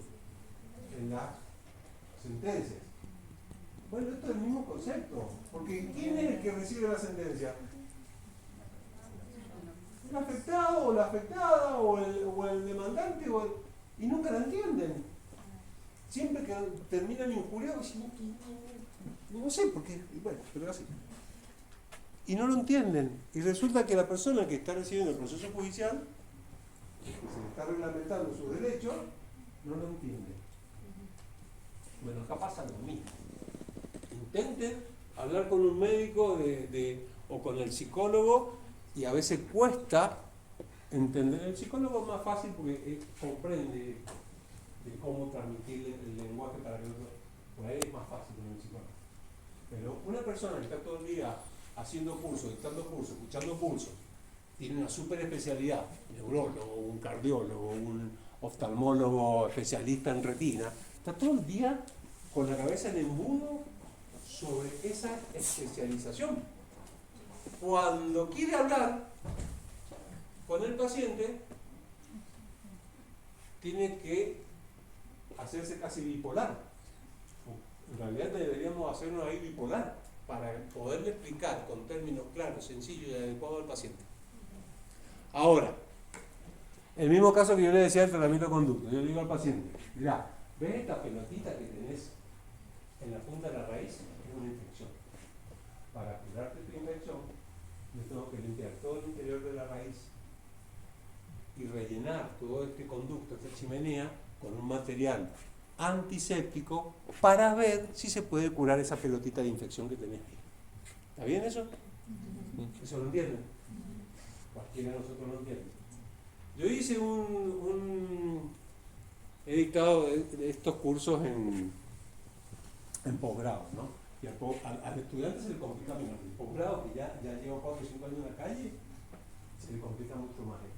en las sentencias. Bueno, esto es el mismo concepto, porque ¿quién es el que recibe la sentencia? ¿El afectado o la afectada o el demandante? Y nunca la entienden. Siempre que terminan injuriados, no sé por qué, bueno, pero así. Y no lo entienden. Y resulta que la persona que está recibiendo el proceso judicial, que se le está reglamentando sus derechos, no lo entiende. Bueno, acá pasa lo mismo. Intenten hablar con un médico o con el psicólogo y a veces cuesta entender. El psicólogo es más fácil porque comprende de cómo transmitir el lenguaje para que otro. Por ahí es más fácil con el psicólogo. Pero una persona que está todo el día haciendo cursos, dictando cursos, escuchando cursos, tiene una super especialidad, neurólogo, un cardiólogo, un oftalmólogo especialista en retina, está todo el día con la cabeza en embudo sobre esa especialización. Cuando quiere hablar con el paciente, tiene que hacerse casi bipolar. En realidad deberíamos hacernos ahí bipolar para poderle explicar con términos claros, sencillos y adecuados al paciente. Ahora, el mismo caso que yo le decía del tratamiento de conducto, yo le digo al paciente, mirá, ¿ves esta pelotita que tenés en la punta de la raíz? Es una infección. Para curarte tu infección, yo tengo que limpiar todo el interior de la raíz y rellenar todo este conducto, esta chimenea, con un material antiséptico para ver si se puede curar esa pelotita de infección que tenés ahí. ¿Está bien eso? ¿Eso lo entienden? Cualquiera de nosotros lo entiende. Yo hice he dictado estos cursos en posgrado, ¿no? Y al estudiante se le complica menos. El posgrado, que ya lleva 4 o 5 años en la calle, se le complica mucho más esto.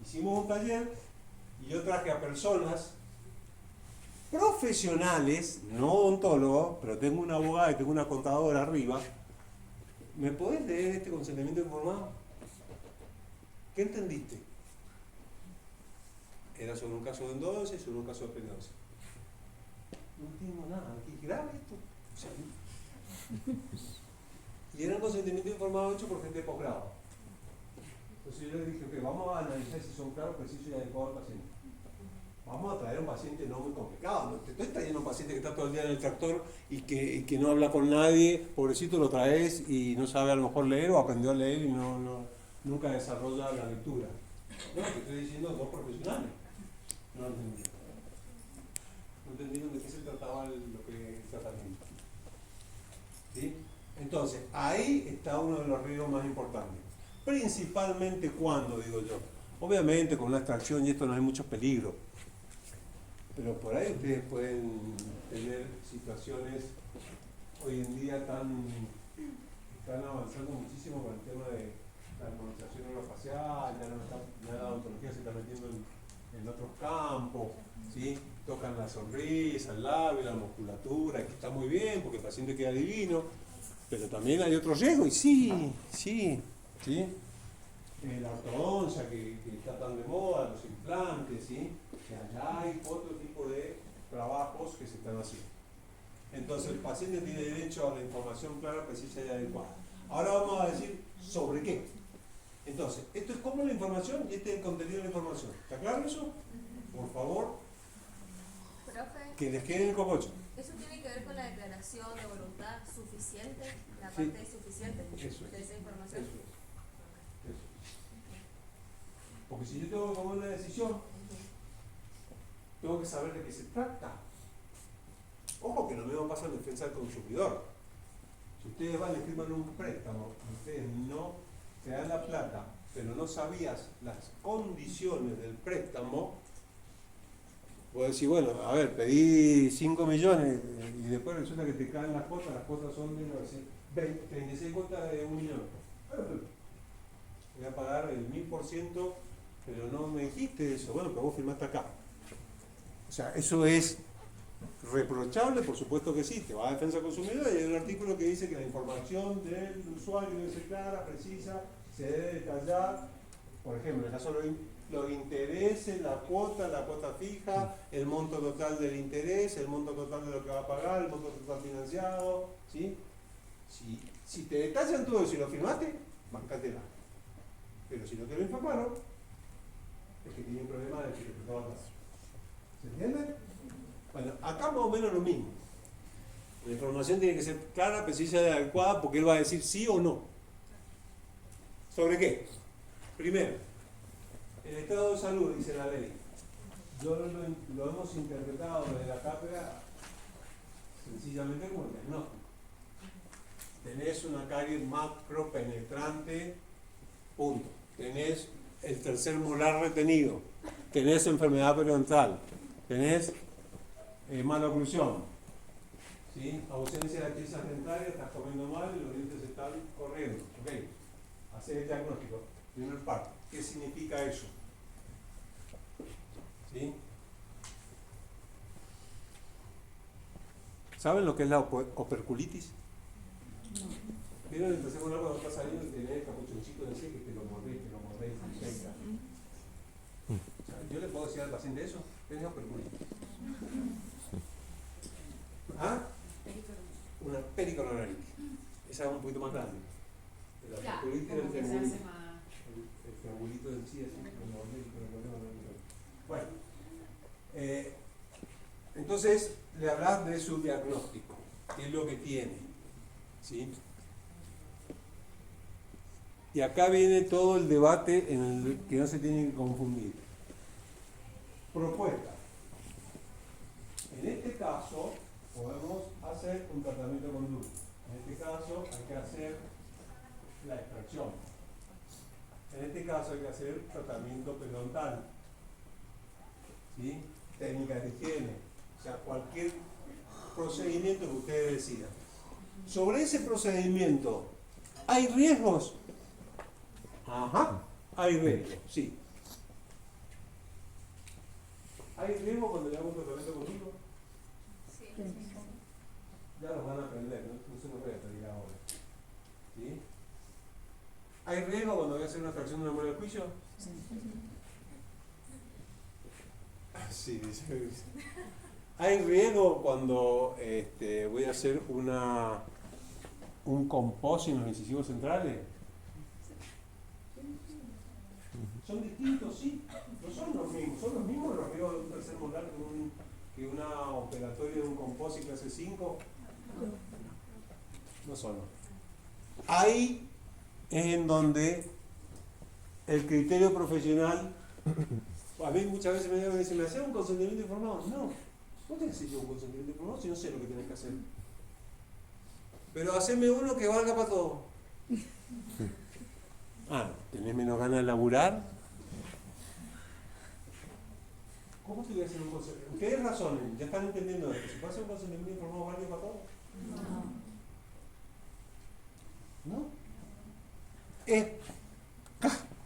Hicimos un taller y yo traje a personas profesionales, no odontólogos, pero tengo una abogada y tengo una contadora arriba. ¿Me podés leer este consentimiento informado? ¿Qué entendiste? Era sobre un caso de endodoncia y sobre un caso de periodoncia. No entiendo nada, ¿qué grave esto? O sea, y era un consentimiento informado hecho por gente de posgrado. Entonces yo le dije, ok, vamos a analizar si son claros, precisos y adecuados al paciente. Vamos a traer un paciente no muy complicado. No te estoy trayendo un paciente que está todo el día en el tractor y que no habla con nadie, pobrecito, lo traes y no sabe a lo mejor leer o aprendió a leer y nunca desarrolla la lectura. No, te estoy diciendo dos profesionales. No entendieron. No entendieron de qué se trataba el tratamiento. ¿Sí? Entonces, ahí está uno de los riesgos más importantes. Principalmente cuando, digo yo. Obviamente con una extracción y esto no hay muchos peligros. Pero por ahí ustedes pueden tener situaciones hoy en día están avanzando muchísimo con el tema de la armonización orofacial, ya la odontología se está metiendo en otros campos, ¿sí? Tocan la sonrisa, el labio, la musculatura, que está muy bien porque el paciente queda divino, pero también hay otros riesgos, y sí. La ortodoncia que está tan de moda, los implantes, ¿sí? Que allá hay otro tipo de trabajos que se están haciendo. Entonces el paciente tiene derecho a la información clara, precisa y adecuada. Ahora vamos a decir sobre qué. Entonces, esto es como la información y este es el contenido de la información. ¿Está claro eso? Por favor, Profe, que les quede en el cococho. ¿eso tiene que ver con la declaración de voluntad suficiente? La Sí. parte suficiente Eso es. de esa información. Eso. Porque si yo tengo que tomar una decisión, tengo que saber de qué se trata. Ojo que lo mismo pasa en defensa del consumidor. Si ustedes van y firman un préstamo, ustedes no te dan la plata, pero no sabías las condiciones del préstamo, vos decís, bueno, a ver, pedí 5 millones y después resulta que te caen las cuotas son de 36 cuotas de 1 millón. Voy a pagar el 1000%, pero no me dijiste eso. Bueno, pero vos firmaste acá. O sea, eso es reprochable, por supuesto que sí, te va a defensa del consumidor y hay un artículo que dice que la información del usuario debe ser clara, precisa, se debe detallar, por ejemplo, en el caso de los intereses, la cuota fija, el monto total del interés, el monto total de lo que va a pagar, el monto total financiado, ¿sí? Si te detallan todo eso y lo firmaste, bancátela. Pero si no te lo informaron, es que tienen problemas de que te prestaban más. ¿Se entiende? Bueno, acá más o menos lo mismo. La información tiene que ser clara, precisa y adecuada porque él va a decir sí o no. ¿Sobre qué? Primero, el estado de salud, dice la ley. Yo lo hemos interpretado desde la cátedra sencillamente como el diagnóstico. Tenés una caries macropenetrante, punto. Tenés el tercer molar retenido. Tenés enfermedad periodontal. Tenés mala oclusión. ¿Sí? Ausencia de piezas dentarias, estás comiendo mal y los dientes están corriendo. Ok, hacer el diagnóstico. Primer parte. ¿Qué significa eso? ¿Sí? ¿Saben lo que es la operculitis? ¿Vieron el tercer molar cuando estás saliendo y tenés el capuchoncito de ese que te lo mordés, y te infecta? O sea, ¿yo le puedo decir al paciente eso? Tenés operculitis. ¿Ah? Una pericoronaritis. Esa es un poquito más grande. La Claro, operculitis como del que se triangulito. hace más. El triangulito del sí, así, lo mordés, bueno, entonces le hablas de su diagnóstico, qué es lo que tiene, ¿sí? Y acá viene todo el debate en el que no se tiene que confundir. Propuesta. En este caso podemos hacer un tratamiento con DUR. En este caso hay que hacer la extracción. En este caso hay que hacer tratamiento periodontal. ¿Sí? Técnicas de higiene. O sea, cualquier procedimiento que ustedes decidan. Sobre ese procedimiento, ¿hay riesgos? Ajá, hay riesgos, sí. ¿Hay riesgo cuando le damos tratamiento contigo? Sí. Ya los van a aprender, no se los voy a pedir ahora. ¿Sí? ¿Hay riesgo cuando voy a hacer una extracción de una muela del juicio? Sí. Sí, dice. ¿Hay riesgo cuando voy a hacer un composite en los incisivos centrales? ¿Son distintos? Sí, no son los mismos. ¿Son los mismos los riesgos de un tercer molar que una operatoria de un composite clase 5? No son. Ahí es en donde el criterio profesional, a mí muchas veces me dicen, ¿me hacía un consentimiento informado? No, no tenés que hacer un consentimiento informado si no sé lo que tenés que hacer. Pero haceme uno que valga para todo. Ah, ¿tenés menos ganas de laburar? ¿Cómo te voy a hacer un consentimiento? Ustedes razonen, ya están entendiendo esto. ¿Se puede hacer un consentimiento informado válido para todo? ¿No? Es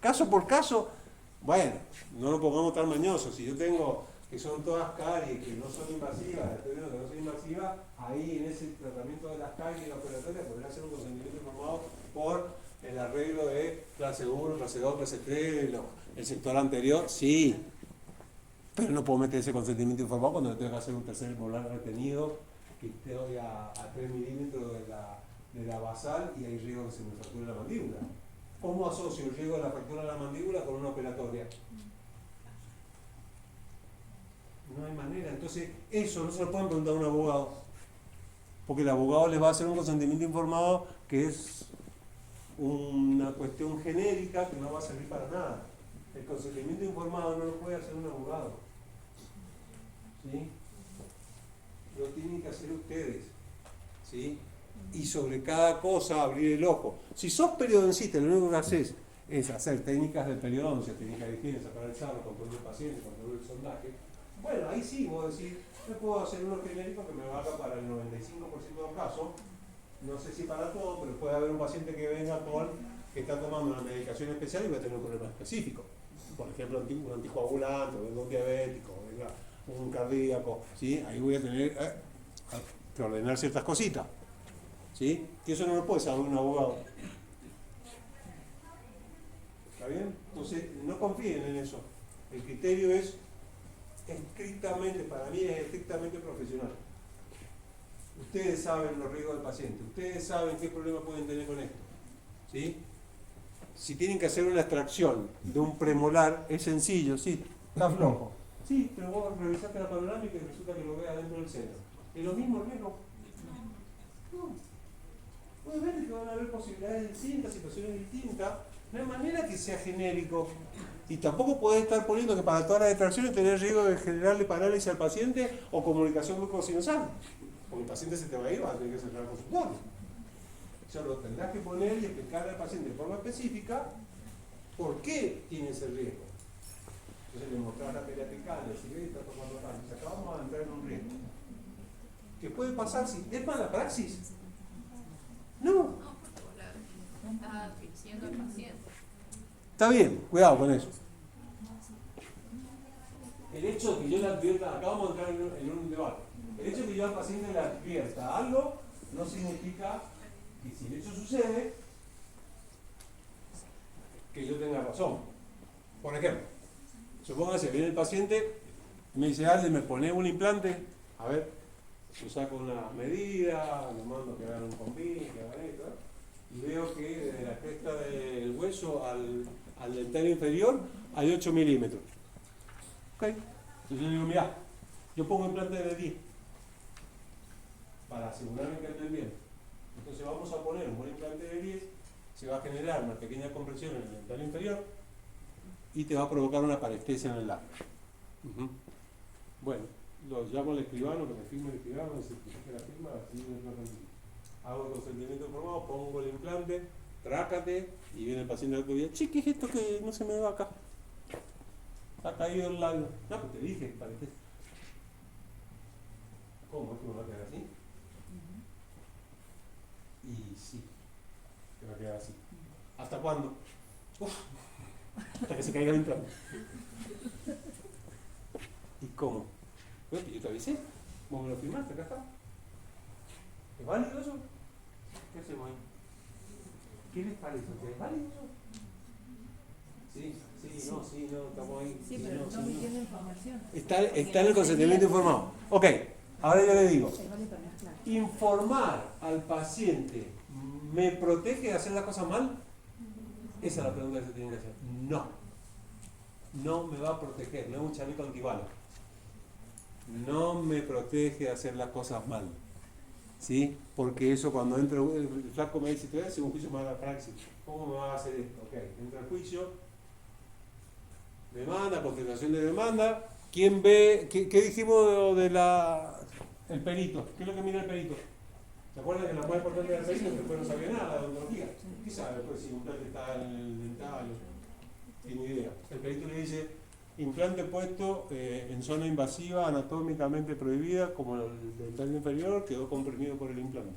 caso por caso. Bueno, no lo pongamos tan mañoso. Si yo tengo que son todas caries, que no son invasivas, estoy viendo que no son invasivas, ahí en ese tratamiento de las caries y la operatoria podría hacer un consentimiento informado por el arreglo de clase 1, clase 2, clase 3, el sector anterior, sí. Pero no puedo meter ese consentimiento informado cuando tengo que hacer un tercer molar retenido, que estoy a 3 milímetros de la basal y hay riesgo de que se me fracture la mandíbula. ¿Cómo asocio el riesgo de la fractura de la mandíbula con una operatoria? No hay manera. Entonces, eso no se lo pueden preguntar a un abogado. Porque el abogado les va a hacer un consentimiento informado que es una cuestión genérica que no va a servir para nada. El consentimiento informado no lo puede hacer un abogado. ¿Sí? Lo tienen que hacer ustedes. ¿Sí? Y sobre cada cosa abrir el ojo. Si sos periodoncista, lo único que haces es hacer técnicas de periodoncia, técnicas de higiene, sacar el sarro, control del paciente, control del sondaje. Bueno, ahí sí vos decís, yo puedo hacer uno genérico que me valga para el 95% de los casos. No sé si para todo, pero puede haber un paciente que venga que está tomando una medicación especial y va a tener un problema específico. Por ejemplo, un anticoagulante, venga un diabético, venga un cardíaco, ¿sí? Ahí voy a tener que ordenar ciertas cositas. ¿Sí? Que eso no lo puede saber un abogado. ¿Está bien? Entonces, no confíen en eso. El criterio es estrictamente, para mí es estrictamente profesional. Ustedes saben los riesgos del paciente, ustedes saben qué problemas pueden tener con esto. ¿Sí? Si tienen que hacer una extracción de un premolar, es sencillo, sí, está flojo. Sí, pero vos revisaste la panorámica y resulta que lo veas dentro del seno. ¿Es lo mismo el riesgo? No. Obviamente que van a haber posibilidades distintas, situaciones distintas. No hay manera que sea genérico. Y tampoco podés estar poniendo que para todas las extracciones tenés riesgo de generarle parálisis al paciente o comunicación glucosinusal. Porque el paciente se te va a ir, va a tener que cerrar el consultorio. Eso lo tendrás que poner y explicarle al paciente de forma específica por qué tiene ese riesgo. Entonces le mostrás la pediatricana, si ve, está tomando tanto. Acá vamos a entrar en un riesgo. que puede pasar si es mala praxis. No. No, porque vos la estás advirtiendo al paciente. Está bien, cuidado con eso. El hecho de que yo le advierta, acá vamos a entrar en un debate, el hecho de que yo al paciente le advierta algo no significa que si el hecho sucede, que yo tenga razón. Por ejemplo, supóngase, viene el paciente y me dice, Ale, ¿me pone un implante? A ver, yo saco una medida, le mando que hagan un combín, que hagan esto, y veo que desde la cresta del hueso al dentario inferior hay 8 milímetros. Ok, entonces yo digo, mira, yo pongo implante de 10 para asegurarme que anden bien. Entonces vamos a poner un buen implante de 10, se va a generar una pequeña compresión en el dentario inferior y te va a provocar una parestesia en el labio. Bueno, lo llamo al escribano, que me firme el escribano, y se que la firma, así no es más tranquilo. Hago el consentimiento informado, pongo el implante, trácate, y viene el paciente al otro día, che, ¿qué es esto que no se me va acá? Ha caído el labio. No, pues te dije, parece. ¿Cómo? ¿Es que me va a quedar así? Y sí, te va a quedar así. ¿Hasta cuándo? Uf, hasta que se caiga el implante. ¿Y cómo? Bueno, yo te avisé, vos me lo firmaste, acá está. ¿Es válido eso? ¿Qué hacemos ahí? ¿Qué les parece? ¿Es válido eso? Sí, estamos ahí. Sí, pero no emitiendo información. Está en el consentimiento informado. Ok, ahora yo le digo, Se vale para mezclar. ¿informar al paciente me protege de hacer las cosas mal? Esa es la pregunta que se tiene que hacer. No. No me va a proteger, no es un chaleco antibalas. No me protege de hacer las cosas mal. ¿Sí? Porque eso cuando entra el flaco me dice, te voy a hacer un juicio mala praxis. ¿Cómo me va a hacer esto? Ok, entra el juicio, demanda, contestación de demanda. ¿Quién ve? ¿Qué dijimos de el perito? ¿Qué es lo que mira el perito? ¿Se acuerdan que la más importante del perito es que después no sabía nada de odontología? ¿Qué sabe después si un implante está en el dental? Tiene idea. El perito le dice, implante puesto en zona invasiva, anatómicamente prohibida, como el dental inferior, quedó comprimido por el implante.